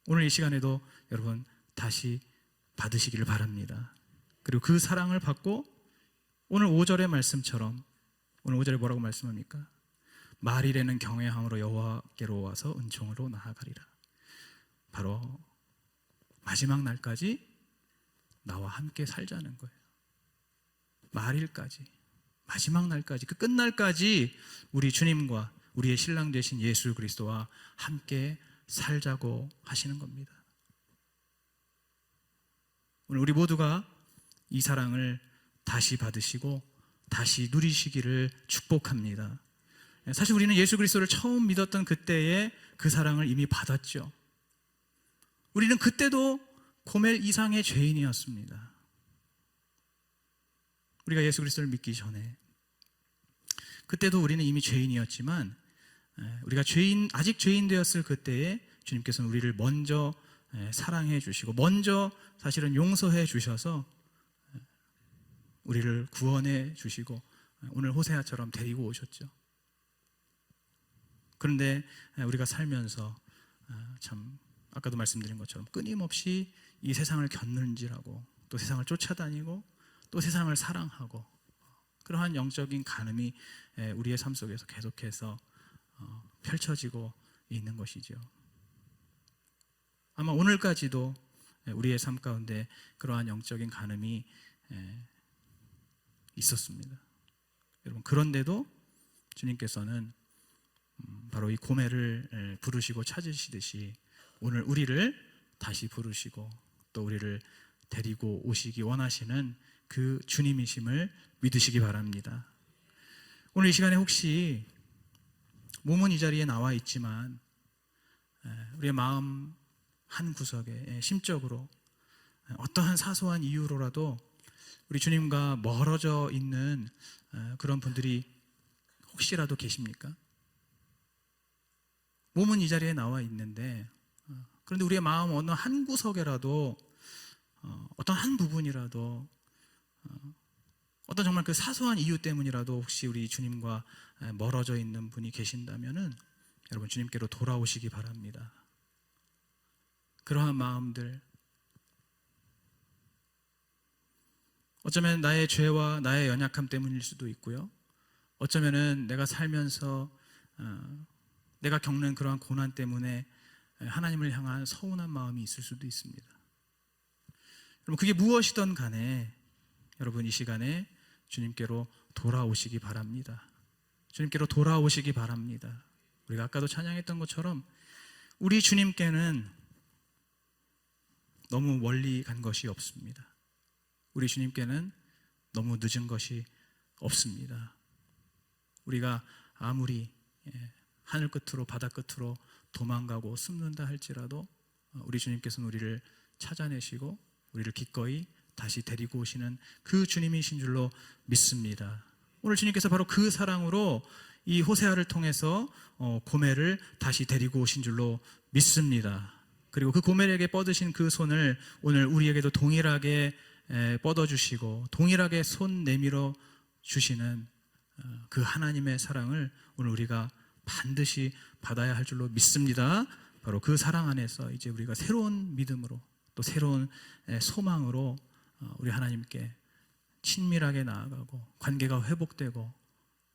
오늘 이 시간에도 여러분 다시 받으시기를 바랍니다. 그리고 그 사랑을 받고 오늘 5절의 말씀처럼, 오늘 5절에 뭐라고 말씀합니까? 말일에는 경외함으로 여호와께로 와서 은총으로 나아가리라. 바로 마지막 날까지 나와 함께 살자는 거예요. 말일까지, 마지막 날까지, 그 끝날까지 우리 주님과 우리의 신랑 되신 예수 그리스도와 함께 살자고 하시는 겁니다. 오늘 우리 모두가 이 사랑을 다시 받으시고 다시 누리시기를 축복합니다. 사실 우리는 예수 그리스도를 처음 믿었던 그때에 그 사랑을 이미 받았죠. 우리는 그때도 고멜 이상의 죄인이었습니다. 우리가 예수 그리스도를 믿기 전에, 그때도 우리는 이미 죄인이었지만 우리가 아직 죄인 되었을 그때에 주님께서는 우리를 먼저 사랑해 주시고 먼저 사실은 용서해 주셔서 우리를 구원해 주시고 오늘 호세아처럼 데리고 오셨죠. 그런데 우리가 살면서 참 아까도 말씀드린 것처럼 끊임없이 이 세상을 견는지라고, 또 세상을 쫓아다니고 또 세상을 사랑하고, 그러한 영적인 간음이 우리의 삶 속에서 계속해서 펼쳐지고 있는 것이죠. 아마 오늘까지도 우리의 삶 가운데 그러한 영적인 간음이 있었습니다. 여러분, 그런데도 주님께서는 바로 이 고멜을 부르시고 찾으시듯이 오늘 우리를 다시 부르시고 또 우리를 데리고 오시기 원하시는 그 주님이심을 믿으시기 바랍니다. 오늘 이 시간에 혹시 몸은 이 자리에 나와 있지만 우리의 마음 한 구석에 심적으로 어떠한 사소한 이유로라도 우리 주님과 멀어져 있는 그런 분들이 혹시라도 계십니까? 몸은 이 자리에 나와 있는데 그런데 우리의 마음 어느 한 구석에라도 어떤 한 부분이라도 어떤 정말 그 사소한 이유 때문이라도 혹시 우리 주님과 멀어져 있는 분이 계신다면은 여러분 주님께로 돌아오시기 바랍니다. 그러한 마음들, 어쩌면 나의 죄와 나의 연약함 때문일 수도 있고요. 어쩌면은 내가 살면서 내가 겪는 그러한 고난 때문에 하나님을 향한 서운한 마음이 있을 수도 있습니다. 여러분, 그게 무엇이든 간에 여러분 이 시간에 주님께로 돌아오시기 바랍니다. 주님께로 돌아오시기 바랍니다. 우리가 아까도 찬양했던 것처럼 우리 주님께는 너무 멀리 간 것이 없습니다. 우리 주님께는 너무 늦은 것이 없습니다. 우리가 아무리 하늘 끝으로 바다 끝으로 도망가고 숨는다 할지라도 우리 주님께서는 우리를 찾아내시고 우리를 기꺼이 다시 데리고 오시는 그 주님이신 줄로 믿습니다. 오늘 주님께서 바로 그 사랑으로 이 호세아를 통해서 고멜을 다시 데리고 오신 줄로 믿습니다. 그리고 그 고멜에게 뻗으신 그 손을 오늘 우리에게도 동일하게 뻗어주시고 동일하게 손 내밀어 주시는 그 하나님의 사랑을 오늘 우리가 반드시 받아야 할 줄로 믿습니다. 바로 그 사랑 안에서 이제 우리가 새로운 믿음으로 또 새로운 소망으로 우리 하나님께 친밀하게 나아가고 관계가 회복되고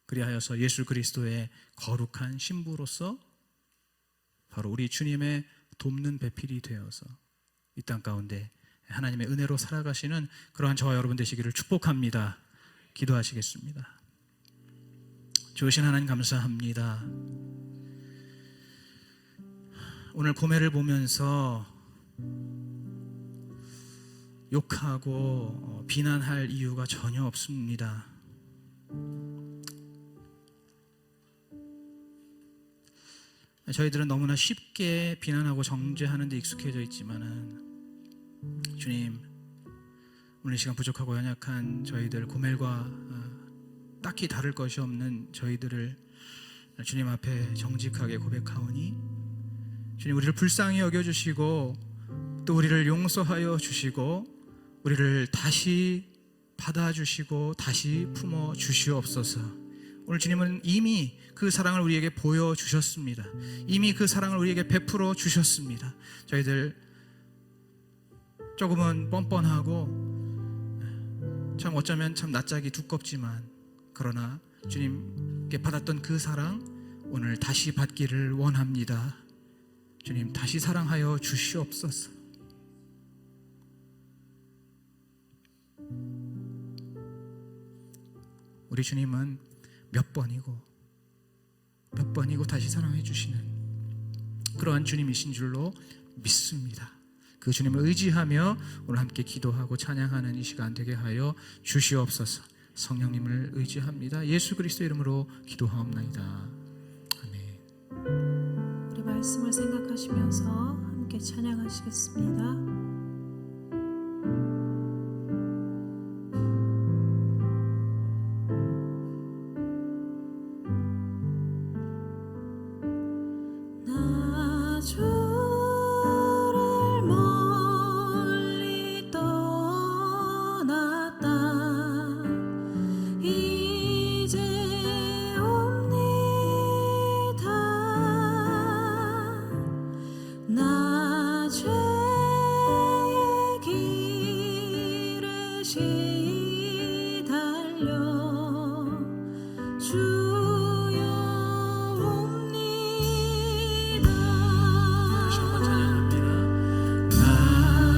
그리하여서 예수 그리스도의 거룩한 신부로서 바로 우리 주님의 돕는 배필이 되어서 이 땅 가운데 하나님의 은혜로 살아가시는 그러한 저와 여러분 되시기를 축복합니다. 기도하시겠습니다. 좋으신 하나님 감사합니다. 오늘 고멜을 보면서 욕하고 비난할 이유가 전혀 없습니다. 저희들은 너무나 쉽게 비난하고 정죄하는 데 익숙해져 있지만은 주님, 오늘 이 시간 부족하고 연약한 저희들 고멜과 딱히 다를 것이 없는 저희들을 주님 앞에 정직하게 고백하오니 주님 우리를 불쌍히 여겨주시고 또 우리를 용서하여 주시고 우리를 다시 받아주시고 다시 품어 주시옵소서. 오늘 주님은 이미 그 사랑을 우리에게 보여주셨습니다. 이미 그 사랑을 우리에게 베풀어 주셨습니다. 저희들 조금은 뻔뻔하고 참 어쩌면 참 낯짝이 두껍지만 그러나 주님께 받았던 그 사랑 오늘 다시 받기를 원합니다. 주님 다시 사랑하여 주시옵소서. 우리 주님은 몇 번이고 다시 사랑해 주시는 그러한 주님이신 줄로 믿습니다. 그 주님을 의지하며 오늘 함께 기도하고 찬양하는 이 시간 되게 하여 주시옵소서. 성령님을 의지합니다. 예수 그리스도 이름으로 기도하옵나이다. 아멘. 우리 말씀을 생각하시면서 함께 찬양하시겠습니다. 주여 옵니다. 다시 한번 찬양합니다. 나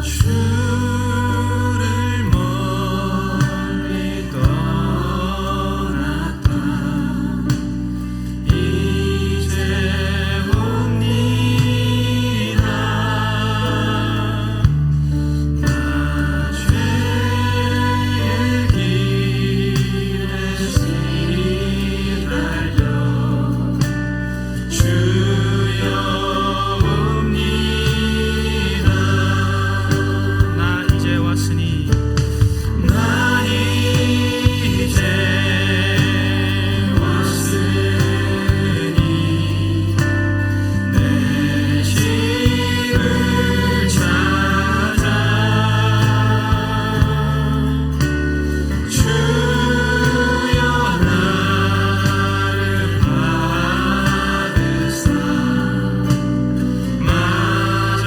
주를 멀리 떠났다 이제 옵니다. 나 죄의 길에 시달려 주여 옵니다. 나 이제 왔으니 나 이제 왔으니 내 집을 찾아 주여 나를 받으사 맞아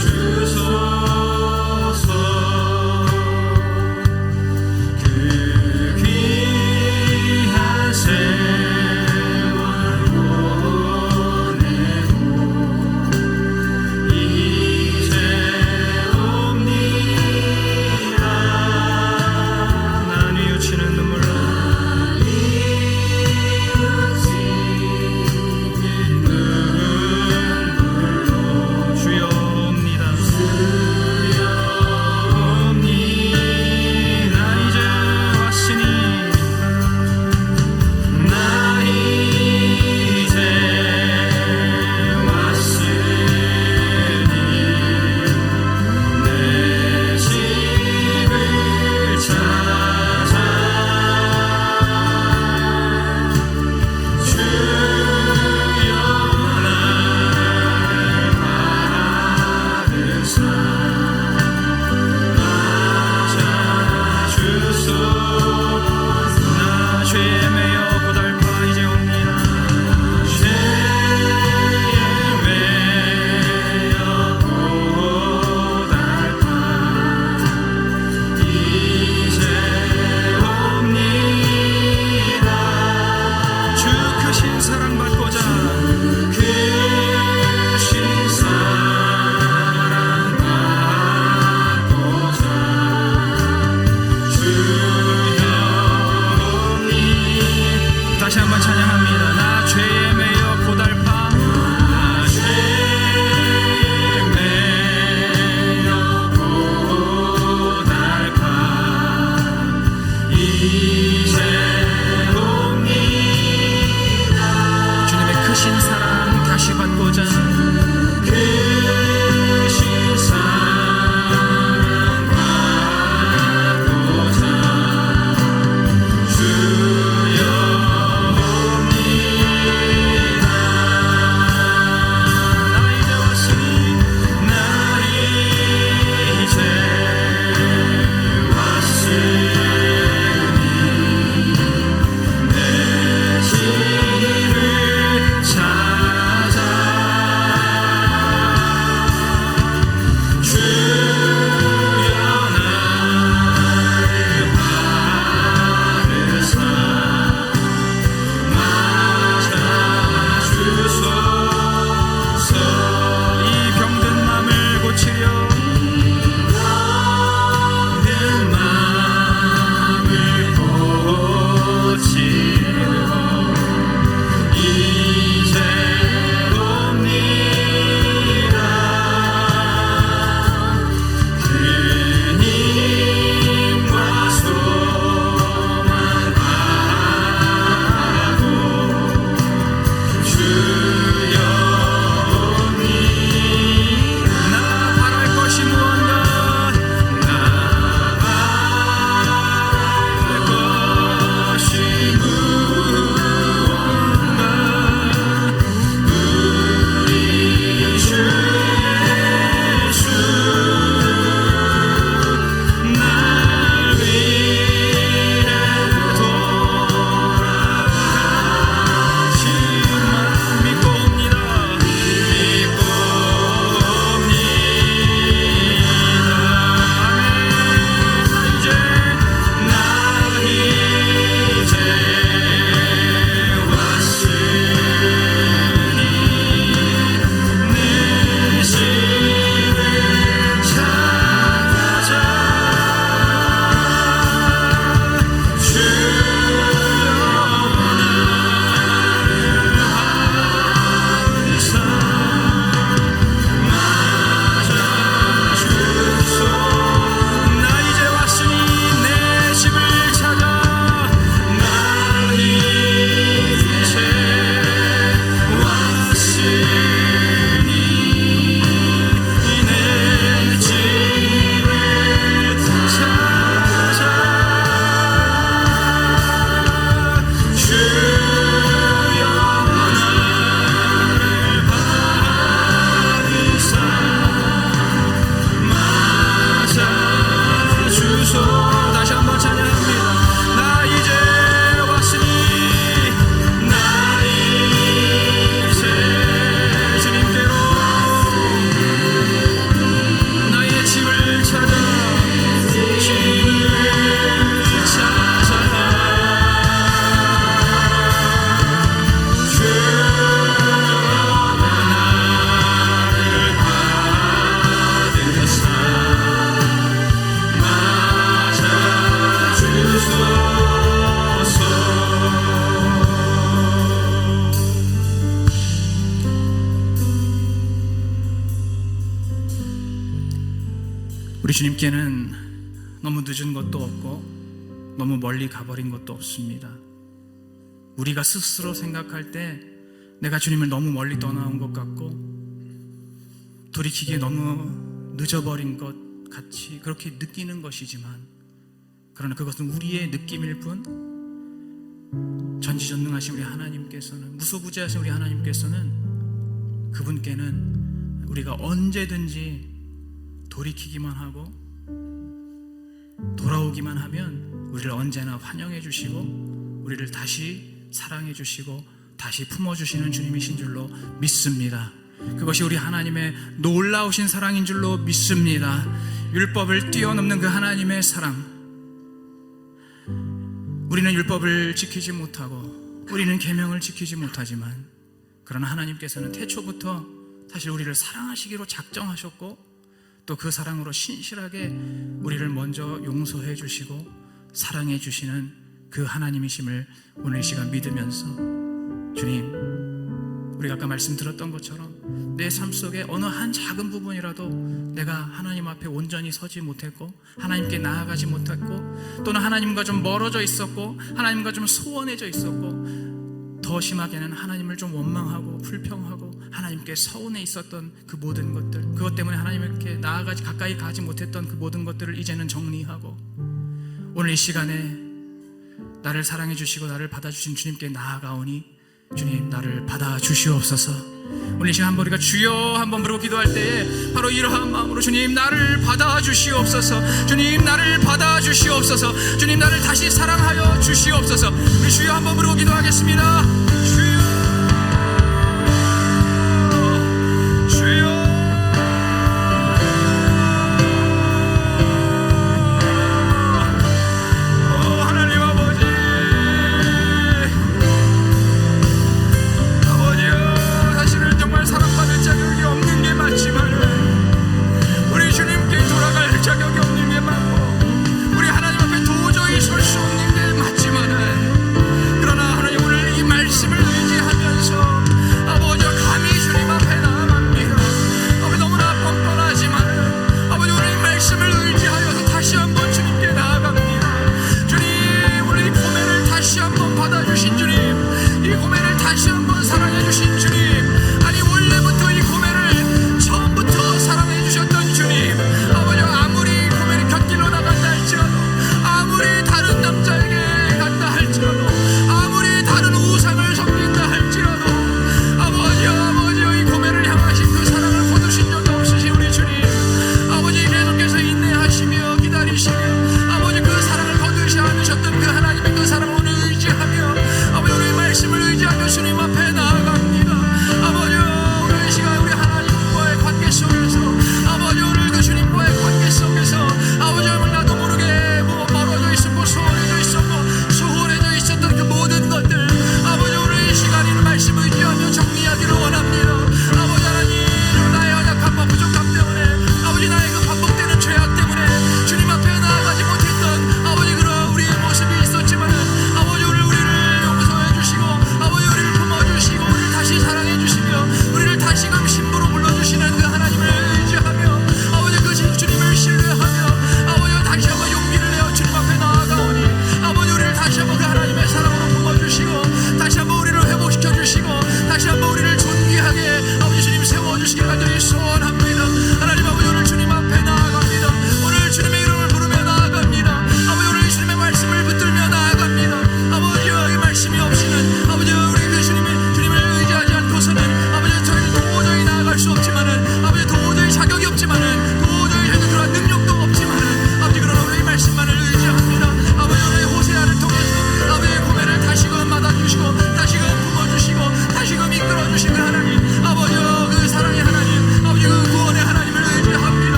주소서. 그 귀한 세월 보내고 이제 옵니다. 나 뉘우치는 눈물로 주여 옵니다. 옵니다. 이제 왔으니 나 이제 왔으니 내 집을 찾아 주여 나를 받으사 맞아 주소서. 나 죄에 매여 고달파 이제 옵니다. 죄에 매여 고달파 이제 옵니다. 주 크신 사랑 받고자 크신 사랑 받고자 주여 옵니다. 다시 한번 찬양합니다. 나 죄에 매여 고달파 나 죄에 매여 고달파 이제 옵니다. 주님의 크신 사랑 다시 받고자 크신 사랑 받고자 주여 옵니다. 주님께는 너무 늦은 것도 없고 너무 멀리 가버린 것도 없습니다. 우리가 스스로 생각할 때 내가 주님을 너무 멀리 떠나온 것 같고 돌이키기에 너무 늦어버린 것 같이 그렇게 느끼는 것이지만, 그러나 그것은 우리의 느낌일 뿐 전지전능하신 우리 하나님께서는, 무소부재하신 우리 하나님께서는, 그분께는 우리가 언제든지 돌이키기만 하고 돌아오기만 하면 우리를 언제나 환영해 주시고 우리를 다시 사랑해 주시고 다시 품어주시는 주님이신 줄로 믿습니다. 그것이 우리 하나님의 놀라우신 사랑인 줄로 믿습니다. 율법을 뛰어넘는 그 하나님의 사랑. 우리는 율법을 지키지 못하고 우리는 계명을 지키지 못하지만, 그러나 하나님께서는 태초부터 사실 우리를 사랑하시기로 작정하셨고 또 그 사랑으로 신실하게 우리를 먼저 용서해 주시고 사랑해 주시는 그 하나님이심을 오늘 이 시간 믿으면서, 주님, 우리가 아까 말씀 들었던 것처럼 내 삶 속에 어느 한 작은 부분이라도 내가 하나님 앞에 온전히 서지 못했고 하나님께 나아가지 못했고 또는 하나님과 좀 멀어져 있었고 하나님과 좀 소원해져 있었고 더 심하게는 하나님을 좀 원망하고 불평하고 하나님께 서운해 있었던 그 모든 것들, 그것 때문에 하나님께 나아가지 가까이 가지 못했던 그 모든 것들을 이제는 정리하고 오늘 이 시간에 나를 사랑해 주시고 나를 받아주신 주님께 나아가오니 주님, 나를 받아주시옵소서. 오늘 이 시간 한번 우리가 주여 한번 부르고 기도할 때에 바로 이러한 마음으로 주님, 나를 받아주시옵소서. 주님, 나를 받아주시옵소서. 주님, 나를 다시 사랑하여 주시옵소서. 우리 주여 한번 부르고 기도하겠습니다. 주여, 주여. 모습이 있었지만 아버지 오늘 우리를 용서해 주시고 아버지 우리를 품어주시고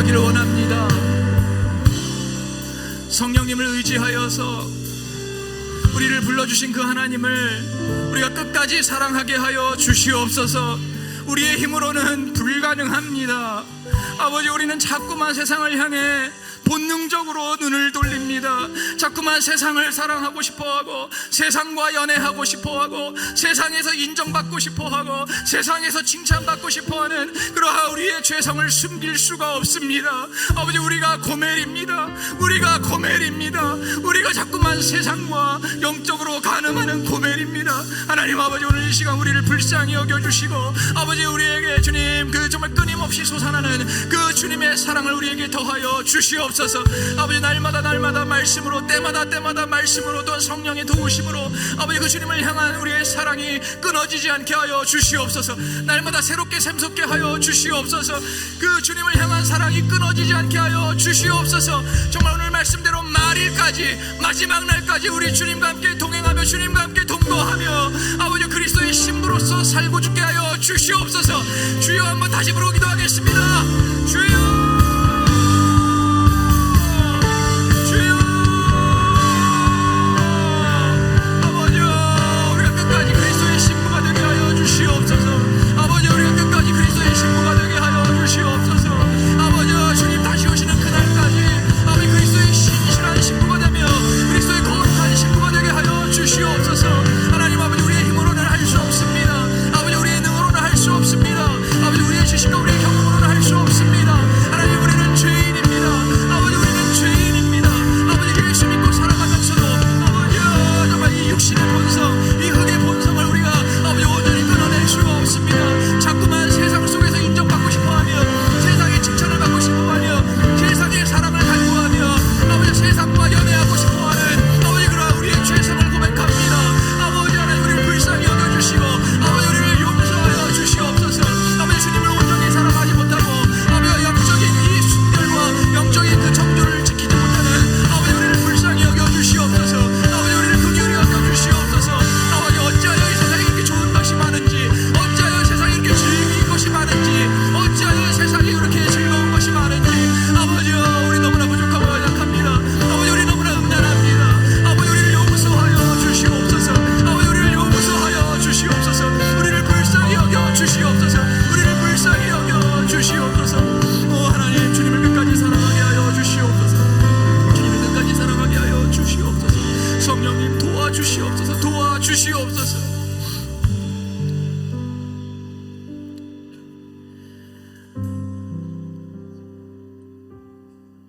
기도하기를 원합니다. 성령님을 의지하여서 우리를 불러주신 그 하나님을 우리가 끝까지 사랑하게 하여 주시옵소서. 우리의 힘으로는 불가능합니다. 아버지, 우리는 자꾸만 세상을 향해 본능적으로 눈을 돌립니다. 자꾸만 세상을 사랑하고 싶어하고, 세상과 연애하고 싶어하고, 세상에서 인정받고 싶어하고, 세상에서 칭찬받고 싶어하는 그러한 우리의 죄성을 숨길 수가 없습니다. 아버지, 우리가 고멜입니다. 우리가 고멜입니다. 우리가 자꾸만 세상과 영적으로 가늠하는 고멜입니다. 하나님 아버지, 오늘 이 시간 우리를 불쌍히 여겨주시고, 아버지, 우리에게 주님 그 정말 끊임없이 솟아나는 그 주님의 사랑을 우리에게 더하여 주시옵소서. 아버지, 날마다 말씀으로, 때마다 말씀으로, 또 성령의 도우심으로 아버지 그 주님을 향한 우리의 사랑이 끊어지지 않게 하여 주시옵소서. 날마다 새롭게 샘솟게 하여 주시옵소서. 그 주님을 향한 사랑이 끊어지지 않게 하여 주시옵소서. 정말 오늘 말씀대로 말일까지, 마지막 날까지 우리 주님과 함께 동행하며 주님과 함께 동거하며 아버지 그리스도의 신부로서 살고 죽게 하여 주시옵소서. 주여, 한번 다시 부르고 기도하겠습니다. 주여,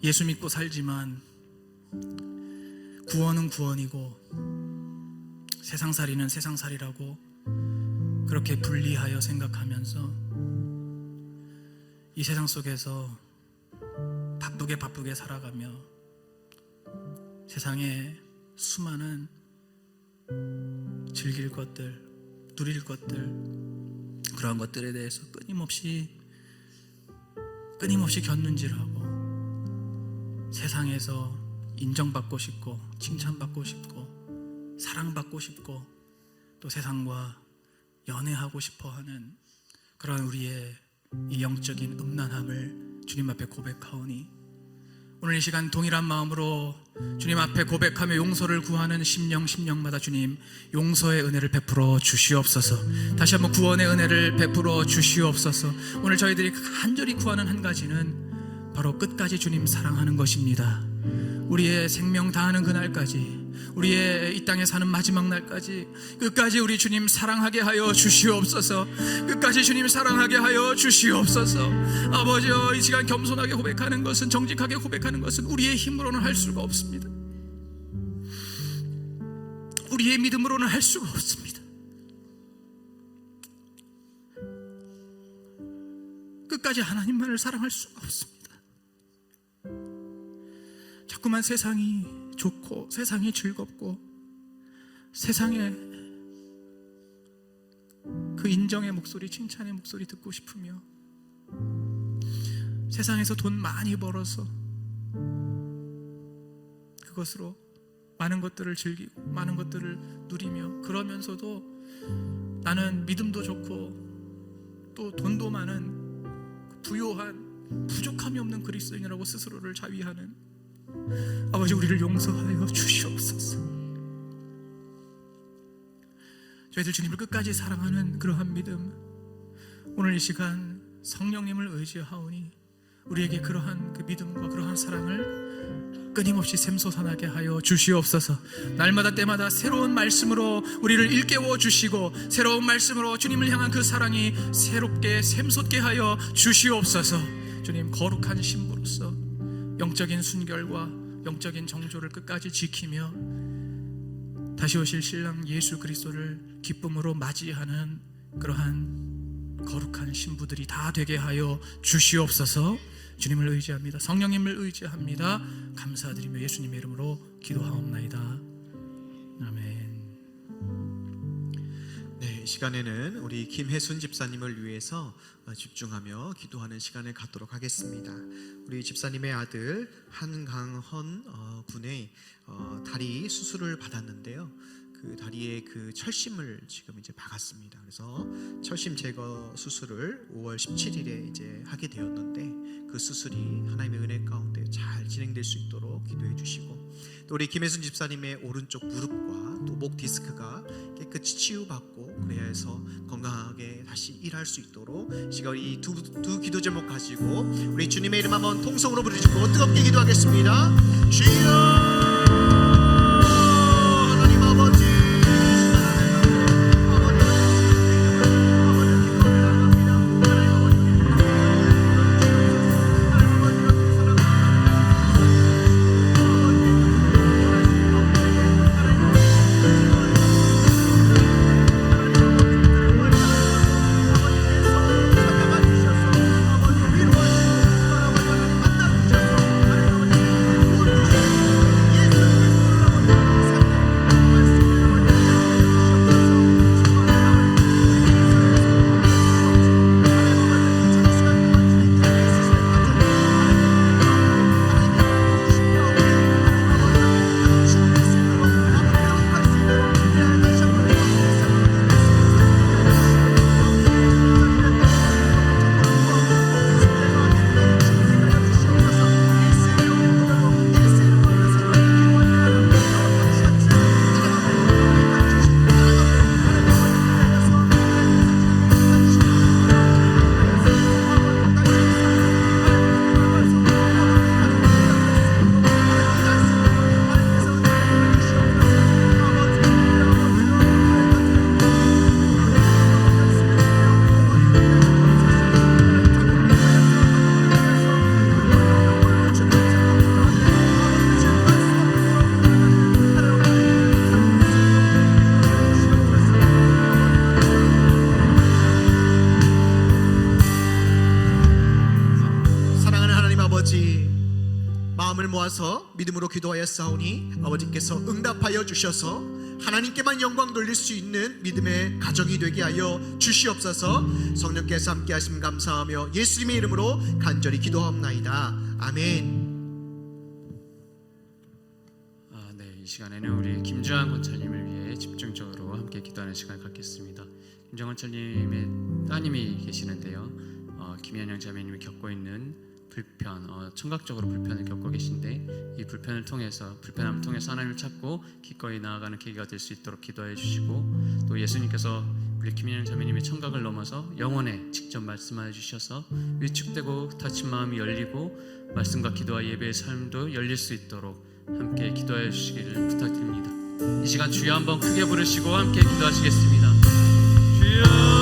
예수 믿고 살지만 구원은 구원이고 세상살이는 세상살이라고 그렇게 분리하여 생각하면서 이 세상 속에서 바쁘게 살아가며 세상에 수많은 즐길 것들, 누릴 것들, 그러한 것들에 대해서 끊임없이 곁눈질하고 세상에서 인정받고 싶고 칭찬받고 싶고 사랑받고 싶고 또 세상과 연애하고 싶어하는 그런 우리의 이 영적인 음란함을 주님 앞에 고백하오니 오늘 이 시간 동일한 마음으로 주님 앞에 고백하며 용서를 구하는 심령마다 주님 용서의 은혜를 베풀어 주시옵소서. 다시 한번 구원의 은혜를 베풀어 주시옵소서. 오늘 저희들이 간절히 구하는 한 가지는 바로 끝까지 주님 사랑하는 것입니다. 우리의 생명 다하는 그날까지, 우리의 이 땅에 사는 마지막 날까지 끝까지 우리 주님 사랑하게 하여 주시옵소서. 끝까지 주님 사랑하게 하여 주시옵소서. 아버지여, 이 시간 겸손하게 고백하는 것은, 정직하게 고백하는 것은 우리의 힘으로는 할 수가 없습니다. 우리의 믿음으로는 할 수가 없습니다. 끝까지 하나님만을 사랑할 수가 없습니다. 자꾸만 세상이 좋고 세상이 즐겁고 세상에 그 인정의 목소리, 칭찬의 목소리 듣고 싶으며 세상에서 돈 많이 벌어서 그것으로 많은 것들을 즐기고 많은 것들을 누리며 그러면서도 나는 믿음도 좋고 또 돈도 많은 부요한 부족함이 없는 그리스도인이라고 스스로를 자위하는 아버지, 우리를 용서하여 주시옵소서. 저희들 주님을 끝까지 사랑하는 그러한 믿음, 오늘 이 시간 성령님을 의지하오니 우리에게 그러한 그 믿음과 그러한 사랑을 끊임없이 샘솟아나게 하여 주시옵소서. 날마다 때마다 새로운 말씀으로 우리를 일깨워 주시고 새로운 말씀으로 주님을 향한 그 사랑이 새롭게 샘솟게 하여 주시옵소서. 주님, 거룩한 신부로서 영적인 순결과 영적인 정조를 끝까지 지키며 다시 오실 신랑 예수 그리스도를 기쁨으로 맞이하는 그러한 거룩한 신부들이 다 되게 하여 주시옵소서. 주님을 의지합니다. 성령님을 의지합니다. 감사드리며 예수님의 이름으로 기도하옵나이다. 아멘. 네, 이 시간에는 우리 김혜순 집사님을 위해서 집중하며 기도하는 시간을 갖도록 하겠습니다. 우리 집사님의 아들 한강헌 군의 다리 수술을 받았는데요. 그 다리에 그 철심을 지금 이제 박았습니다. 그래서 철심 제거 수술을 5월 17일에 이제 하게 되었는데 그 수술이 하나님의 은혜 가운데 잘 진행될 수 있도록 기도해 주시고, 또 우리 김혜순 집사님의 오른쪽 무릎과 또 목 디스크가 깨끗이 치유받고 그래야 해서 건강하게 다시 일할 수 있도록 지금 이 두 기도 제목 가지고 우리 주님의 이름 한번 통성으로 부르시고 뜨겁게 기도하겠습니다. 주여 마음을 모아서 믿음으로 기도하였사오니 아버지께서 응답하여 주셔서 하나님께만 영광 돌릴 수 있는 믿음의 가정이 되게 하여 주시옵소서. 성령께서 함께 하심 감사하며 예수님의 이름으로 간절히 기도하옵나이다. 아멘. 네, 이 시간에는 우리 김주환 권사님을 위해 집중적으로 함께 기도하는 시간을 갖겠습니다. 김주환 권사님의 따님이 계시는데요, 김현영 자매님이 겪고 있는 불편, 청각적으로 불편을 겪고 계신데 이 불편함을 통해서 하나님을 찾고 기꺼이 나아가는 계기가 될 수 있도록 기도해 주시고, 또 예수님께서 우리 김현영 자매님의 청각을 넘어서 영혼에 직접 말씀하여 주셔서 위축되고 닫힌 마음이 열리고 말씀과 기도와 예배의 삶도 열릴 수 있도록 함께 기도해 주시기를 부탁드립니다. 이 시간 주여 한번 크게 부르시고 함께 기도하시겠습니다. 주여,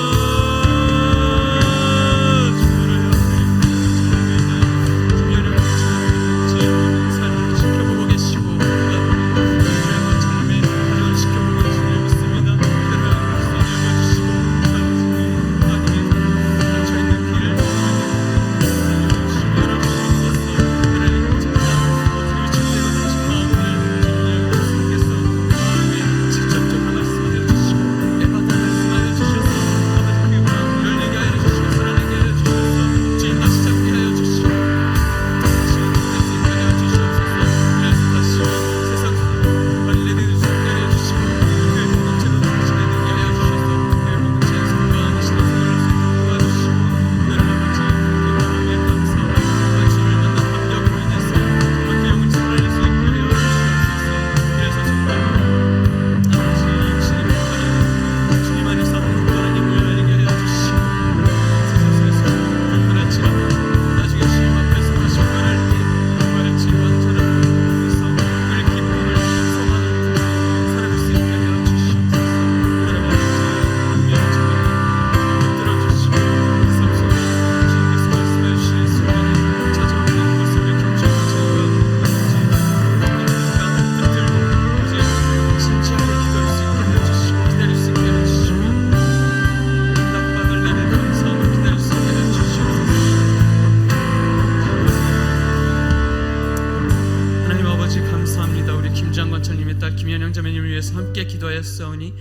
김현영 자매님을 위해서 함께 기도하였사오니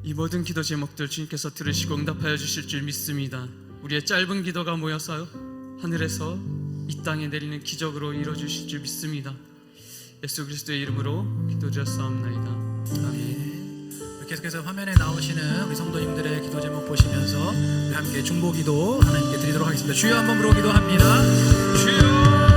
이 모든 기도 제목들 주님께서 들으시고 응답하여 주실 줄 믿습니다. 우리의 짧은 기도가 모여서 하늘에서 이 땅에 내리는 기적으로 이루어 주실 줄 믿습니다. 예수 그리스도의 이름으로 기도드렸사옵나이다. 아멘. 계속해서 화면에 나오시는 우리 성도님들의 기도 제목 보시면서 우리 함께 중보기도 하나님께 드리도록 하겠습니다. 주여 한번 부르고 기도합니다. 주여. 주여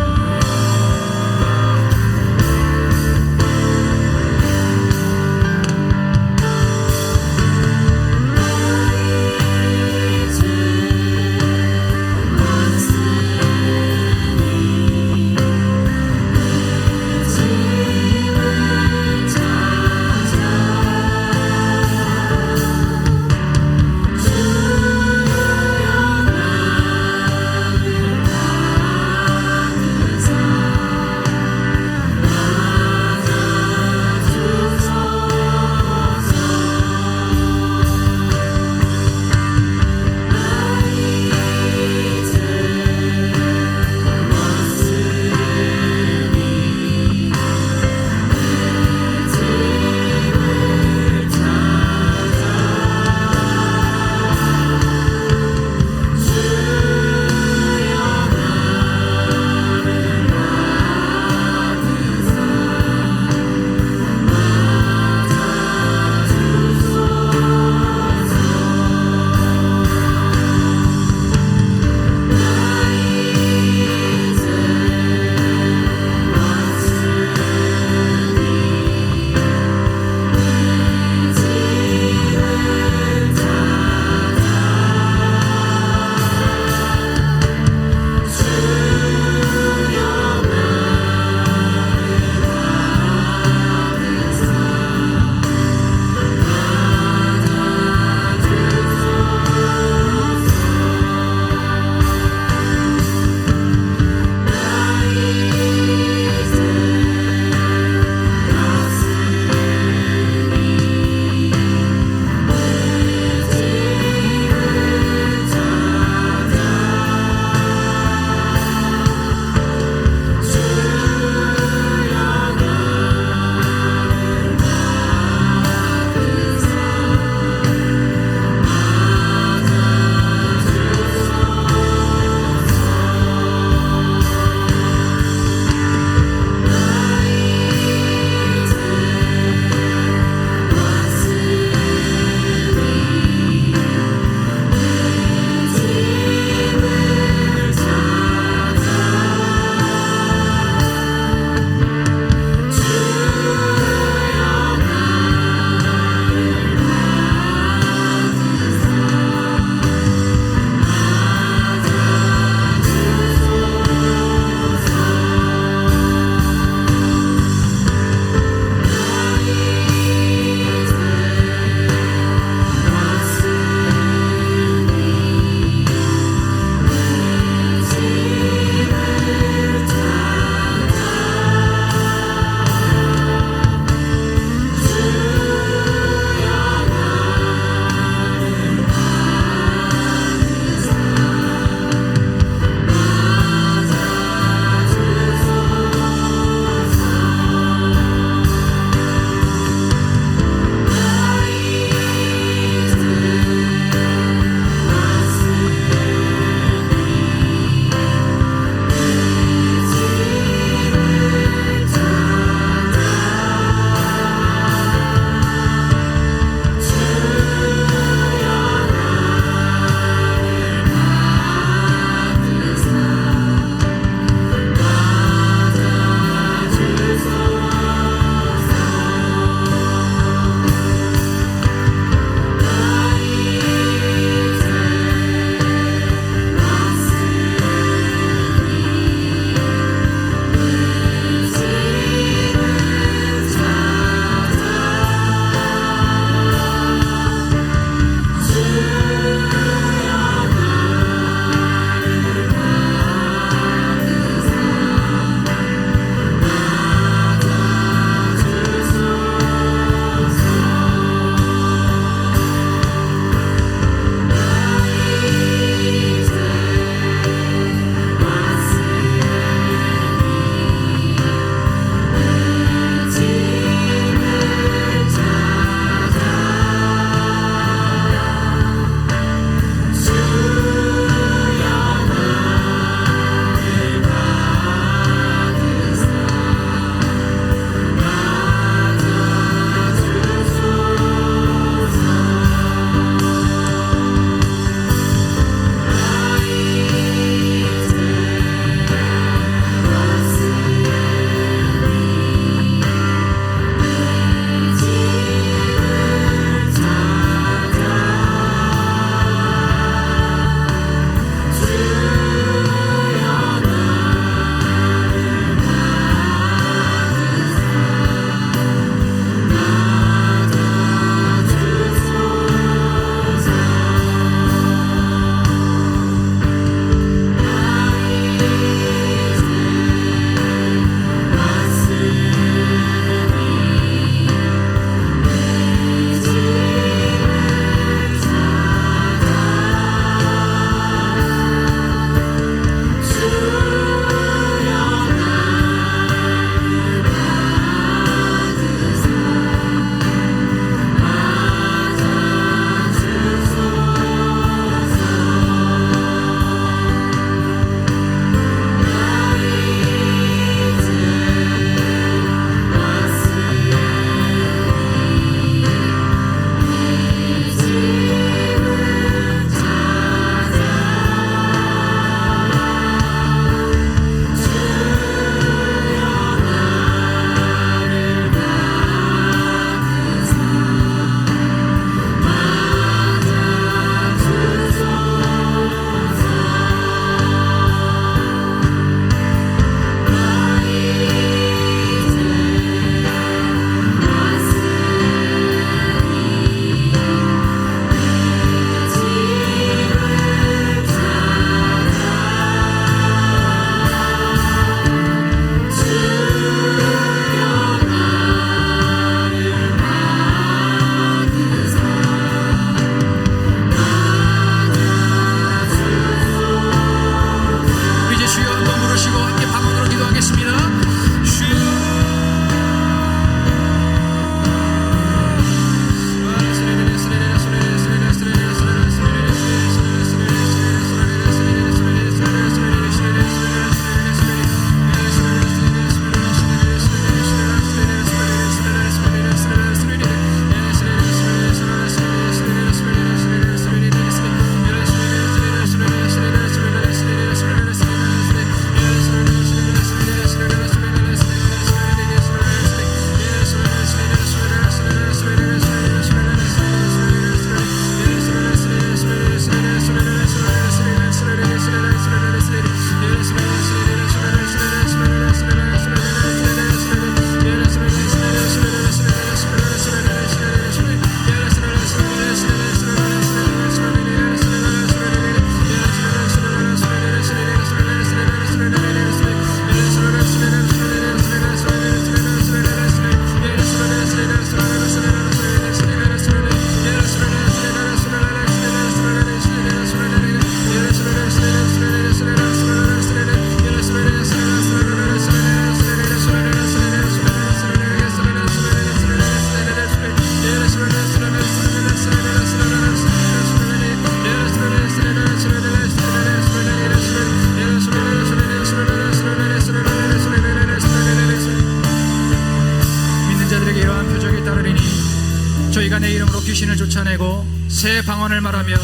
너희가 내 이름으로 귀신을 쫓아내고 새 방언을 말하며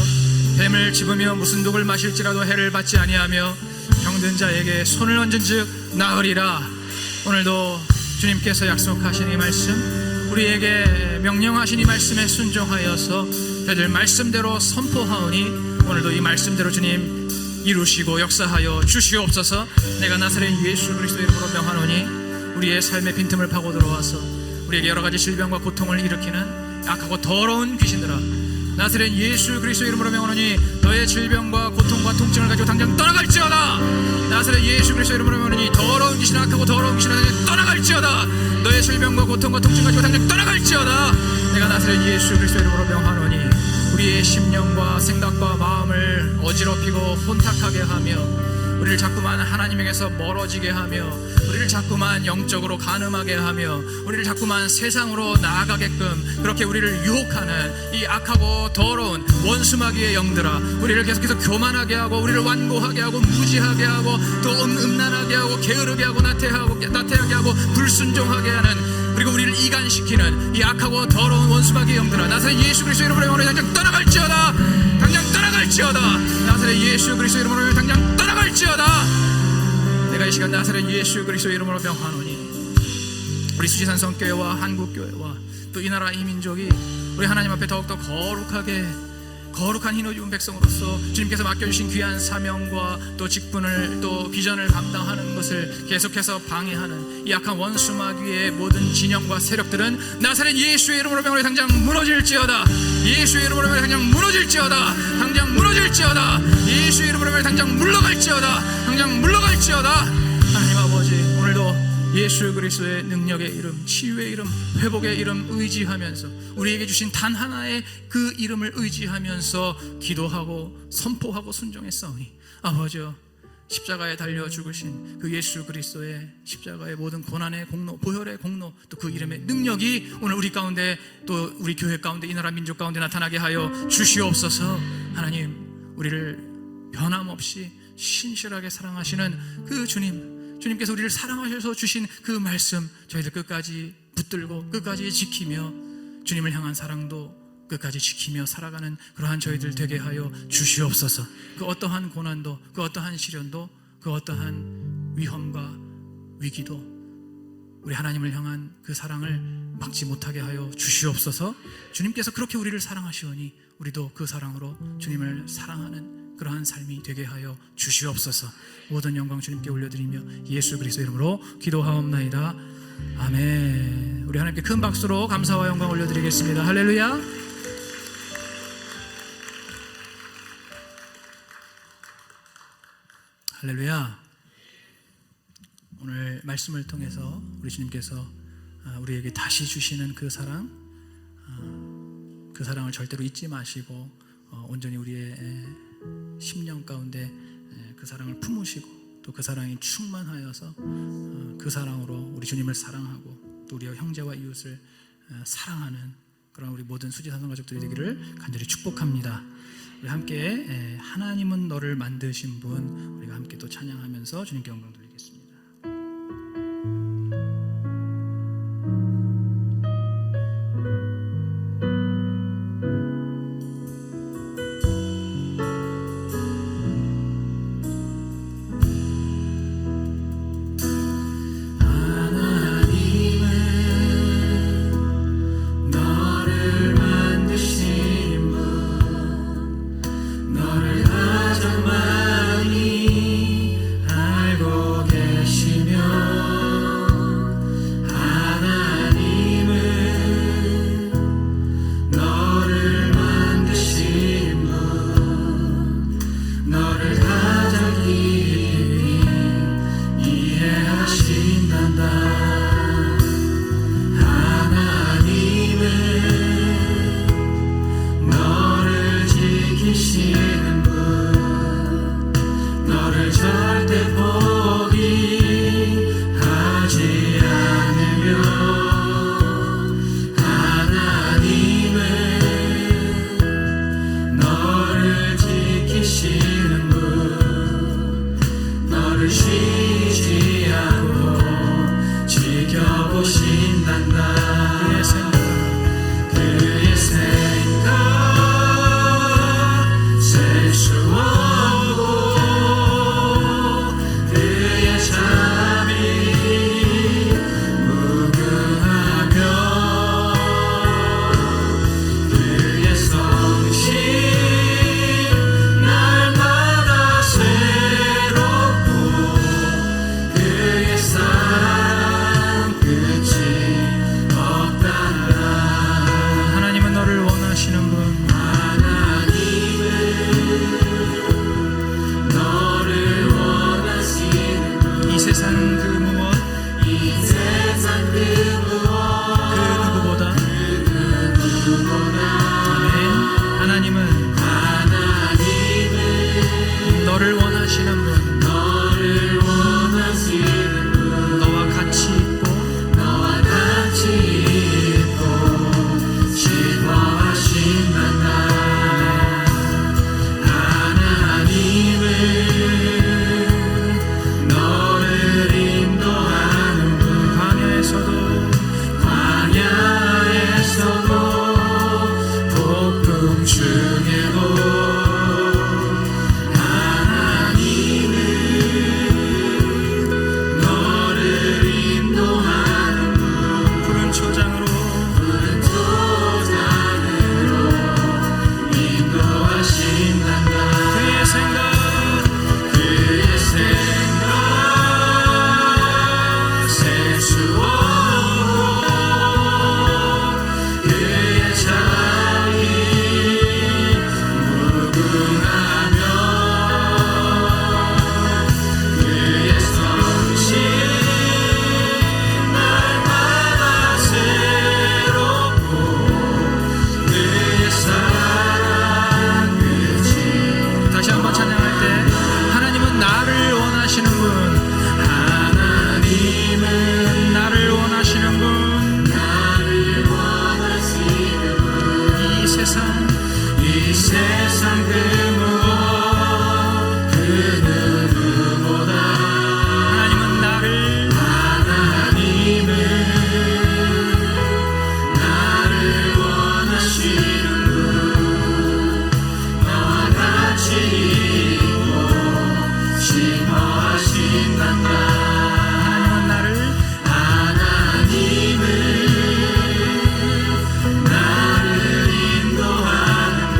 뱀을 집으며 무슨 독을 마실지라도 해를 받지 아니하며 병든 자에게 손을 얹은즉 나으리라. 오늘도 주님께서 약속하신 이 말씀, 우리에게 명령하신 이 말씀에 순종하여서 저희들 말씀대로 선포하오니 오늘도 이 말씀대로 주님 이루시고 역사하여 주시옵소서. 내가 나사렛 예수 그리스도 이름으로 명하노니 우리의 삶의 빈틈을 파고 들어와서 우리에게 여러 가지 질병과 고통을 일으키는 악하고 더러운 귀신들아, 나사렛 예수 그리스도 이름으로 명하노니 너의 질병과 고통과 통증을 가지고 당장 떠나갈지어다. 나사렛 예수 그리스도 이름으로 명하노니 더러운 귀신, 악하고 더러운 귀신을 가지고 떠나갈지어다. 너의 질병과 고통과 통증 가지고 당장 떠나갈지어다. 내가 나사렛 예수 그리스도 이름으로 명하노니 우리의 심령과 생각과 마음을 어지럽히고 혼탁하게 하며 우리를 자꾸만 하나님에게서 멀어지게 하며 우리를 자꾸만 영적으로 간음하게 하며 우리를 자꾸만 세상으로 나아가게끔 그렇게 우리를 유혹하는 이 악하고 더러운 원수마귀의 영들아, 우리를 계속해서 교만하게 하고 우리를 완고하게 하고 무지하게 하고 또 음란하게 하고 게으르게 하고 나태하게 하고 불순종하게 하는, 그리고 우리를 이간시키는 이 악하고 더러운 원수마귀의 영들아, 나사렛 예수 그리스도 이름으로 영원히 당장 떠나갈지어다. 당장 떠나갈지어다. 나사렛 예수 그리스도 이름으로 당장 떠나갈지어다. 내가 이 시간 나사렛 예수 그리스도 이름으로 명하노니 우리 수지산 성교회와 한국교회와 또 이 나라 이 민족이 우리 하나님 앞에 더욱더 거룩한 흰옷 입은 백성으로서 주님께서 맡겨주신 귀한 사명과 또 직분을 또 비전을 감당하는 것을 계속해서 방해하는 이 악한 원수마귀의 모든 진영과 세력들은 나사렛 예수의 이름으로 명하노니 당장 무너질지어다. 예수의 이름으로 명하노니 당장 무너질지어다. 당장 무너질지어다. 예수의 이름으로 명하노니 당장 물러갈지어다. 당장 물러갈지어다. 하나님 아버지, 오늘도 예수 그리스도의 능력의 이름, 치유의 이름, 회복의 이름 의지하면서 우리에게 주신 단 하나의 그 이름을 의지하면서 기도하고 선포하고 순종했사오니 아버지여, 십자가에 달려 죽으신 그 예수 그리스도의 십자가의 모든 고난의 공로, 보혈의 공로, 또 그 이름의 능력이 오늘 우리 가운데 또 우리 교회 가운데 이 나라 민족 가운데 나타나게 하여 주시옵소서. 하나님, 우리를 변함없이 신실하게 사랑하시는 그 주님께서 우리를 사랑하셔서 주신 그 말씀 저희들 끝까지 붙들고 끝까지 지키며 주님을 향한 사랑도 끝까지 지키며 살아가는 그러한 저희들 되게 하여 주시옵소서. 그 어떠한 고난도, 그 어떠한 시련도, 그 어떠한 위험과 위기도 우리 하나님을 향한 그 사랑을 막지 못하게 하여 주시옵소서. 주님께서 그렇게 우리를 사랑하시오니 우리도 그 사랑으로 주님을 사랑하는 그러한 삶이 되게 하여 주시옵소서. 모든 영광 주님께 올려드리며 예수 그리스도 이름으로 기도하옵나이다. 아멘. 우리 하나님께 큰 박수로 감사와 영광 올려드리겠습니다. 할렐루야. 할렐루야. 오늘 말씀을 통해서 우리 주님께서 우리에게 다시 주시는 그 사랑, 그 사랑을 절대로 잊지 마시고 온전히 우리의 심령 가운데 그 사랑을 품으시고 또 그 사랑이 충만하여서 그 사랑으로 우리 주님을 사랑하고 또 우리의 형제와 이웃을 사랑하는 그런 우리 모든 수지사선 가족들이 되기를 간절히 축복합니다. 우리 함께 하나님은 너를 만드신 분, 우리가 함께 또 찬양하면서 주님께 영광 돌리겠습니다. 지켜보신단다. 그의 생각 원하시는 분, 하나님은 나를 원하시는 분, 나를 원하시는 분 이 세상 그 무엇 그 누구보다 하나님은 나를 원하시는 분, 나와 같이 있고 심어하신단다. 하나님은 나를 인도하는 분,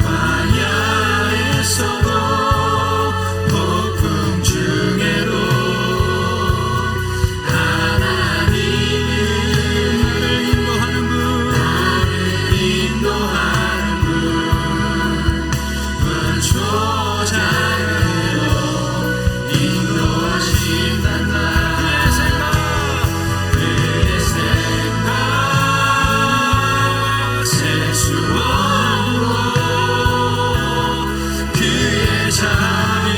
광야에서도 폭풍 중에도 하나님은 나를 인도하는 분, 은초자로 인도하신단다. 그의 생각 셀 수 없고 그의 자비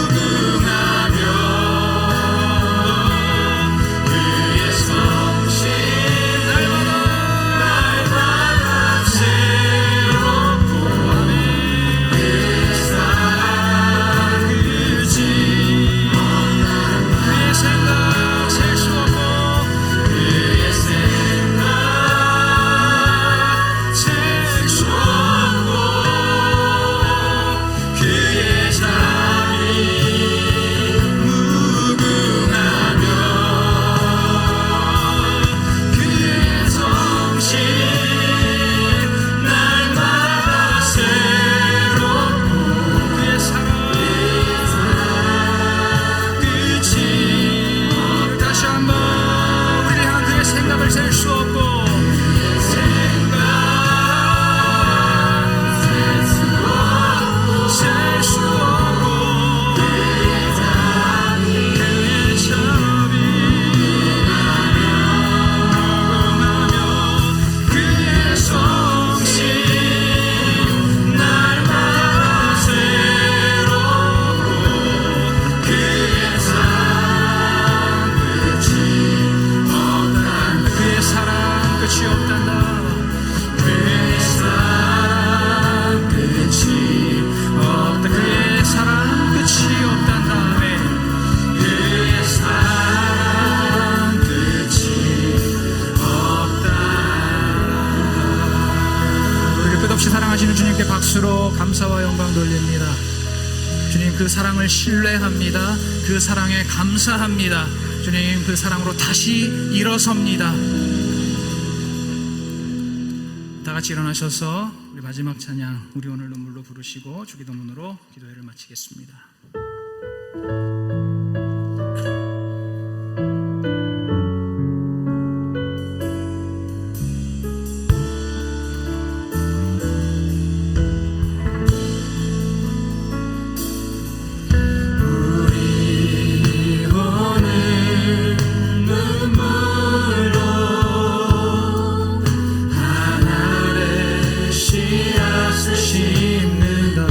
무궁하며 그의 성실 날마다 새롭고 그의 사랑 끝이 없나. 그의 생각 셀 수 없고 그의 생각 셀 수 없고 그의 자비 무궁하며 그의 성실 날마다 새롭고 그의 사랑 끝이 다시 한번 우리를 향한 그의 생각을 셀 수 없고 셀 수 없고 그의 자비 무궁하며 그의 성실 날마다 새롭고 그의 사랑 끝이 없단다. 그의 사랑 끝이 없단다. 그의 사랑 끝이 없다. 그의 사랑 끝이 없단다. 아멘. 그의 사랑 끝이 없다. 우리를 끝없이 사랑하시는 주님께 박수로 감사와 영광 돌립니다. 주님, 그 사랑을 신뢰합니다. 그 사랑에 감사합니다. 주님, 그 사랑으로 다시 일어섭니다. 다 같이 일어나셔서 우리 마지막 찬양 우리 오늘 눈물로 부르시고 주기도문으로 기도회를 마치겠습니다. 우리 오늘 눈물로 하늘의 씨앗을 심는다.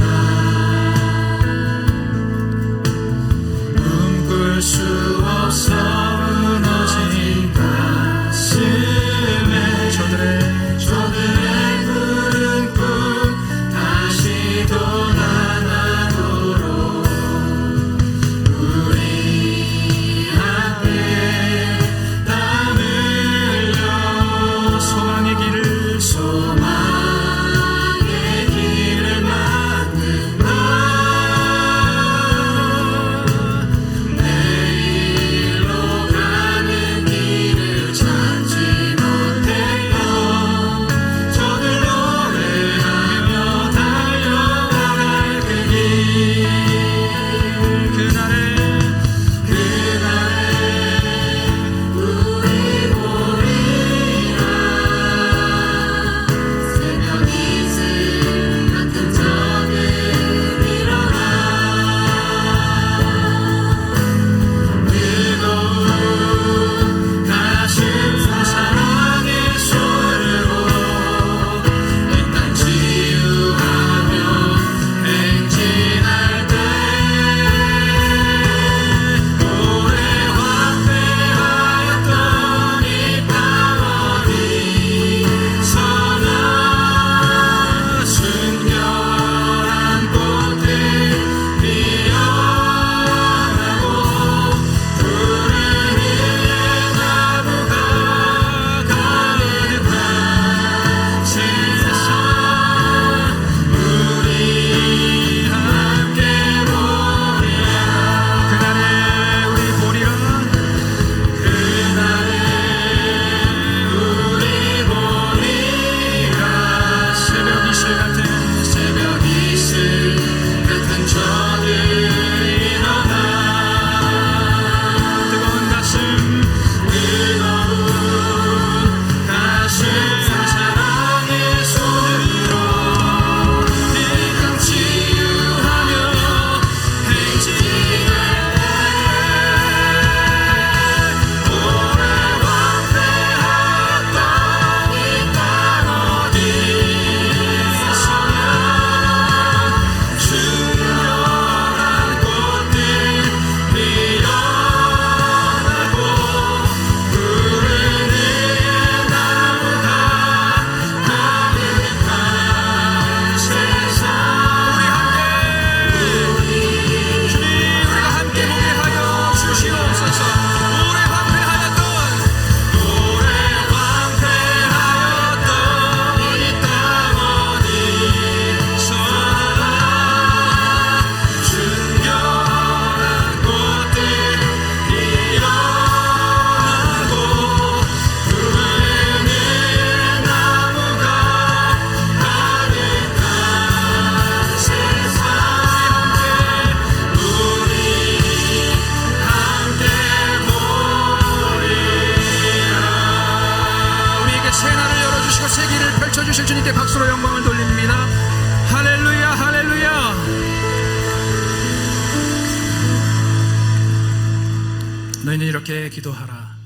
이렇게 기도하라.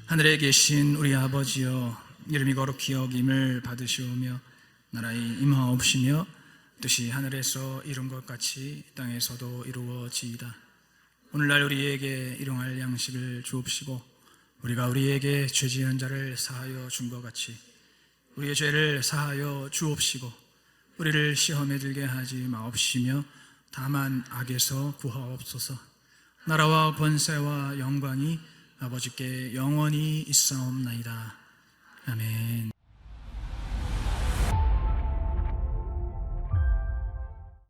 하늘에 계신 우리 아버지여, 이름이 거룩히 여김을 받으시오며 나라의 임하옵시며 뜻이 하늘에서 이룬 것 같이 땅에서도 이루어지이다. 오늘날 우리에게 일용할 양식을 주옵시고 우리가 우리에게 죄 지은 자를 사하여 준 것 같이 우리의 죄를 사하여 주옵시고 우리를 시험에 들게 하지 마옵시며 다만 악에서 구하옵소서. 나라와 권세와 영광이 아버지께 영원히 있사옵나이다. 아멘.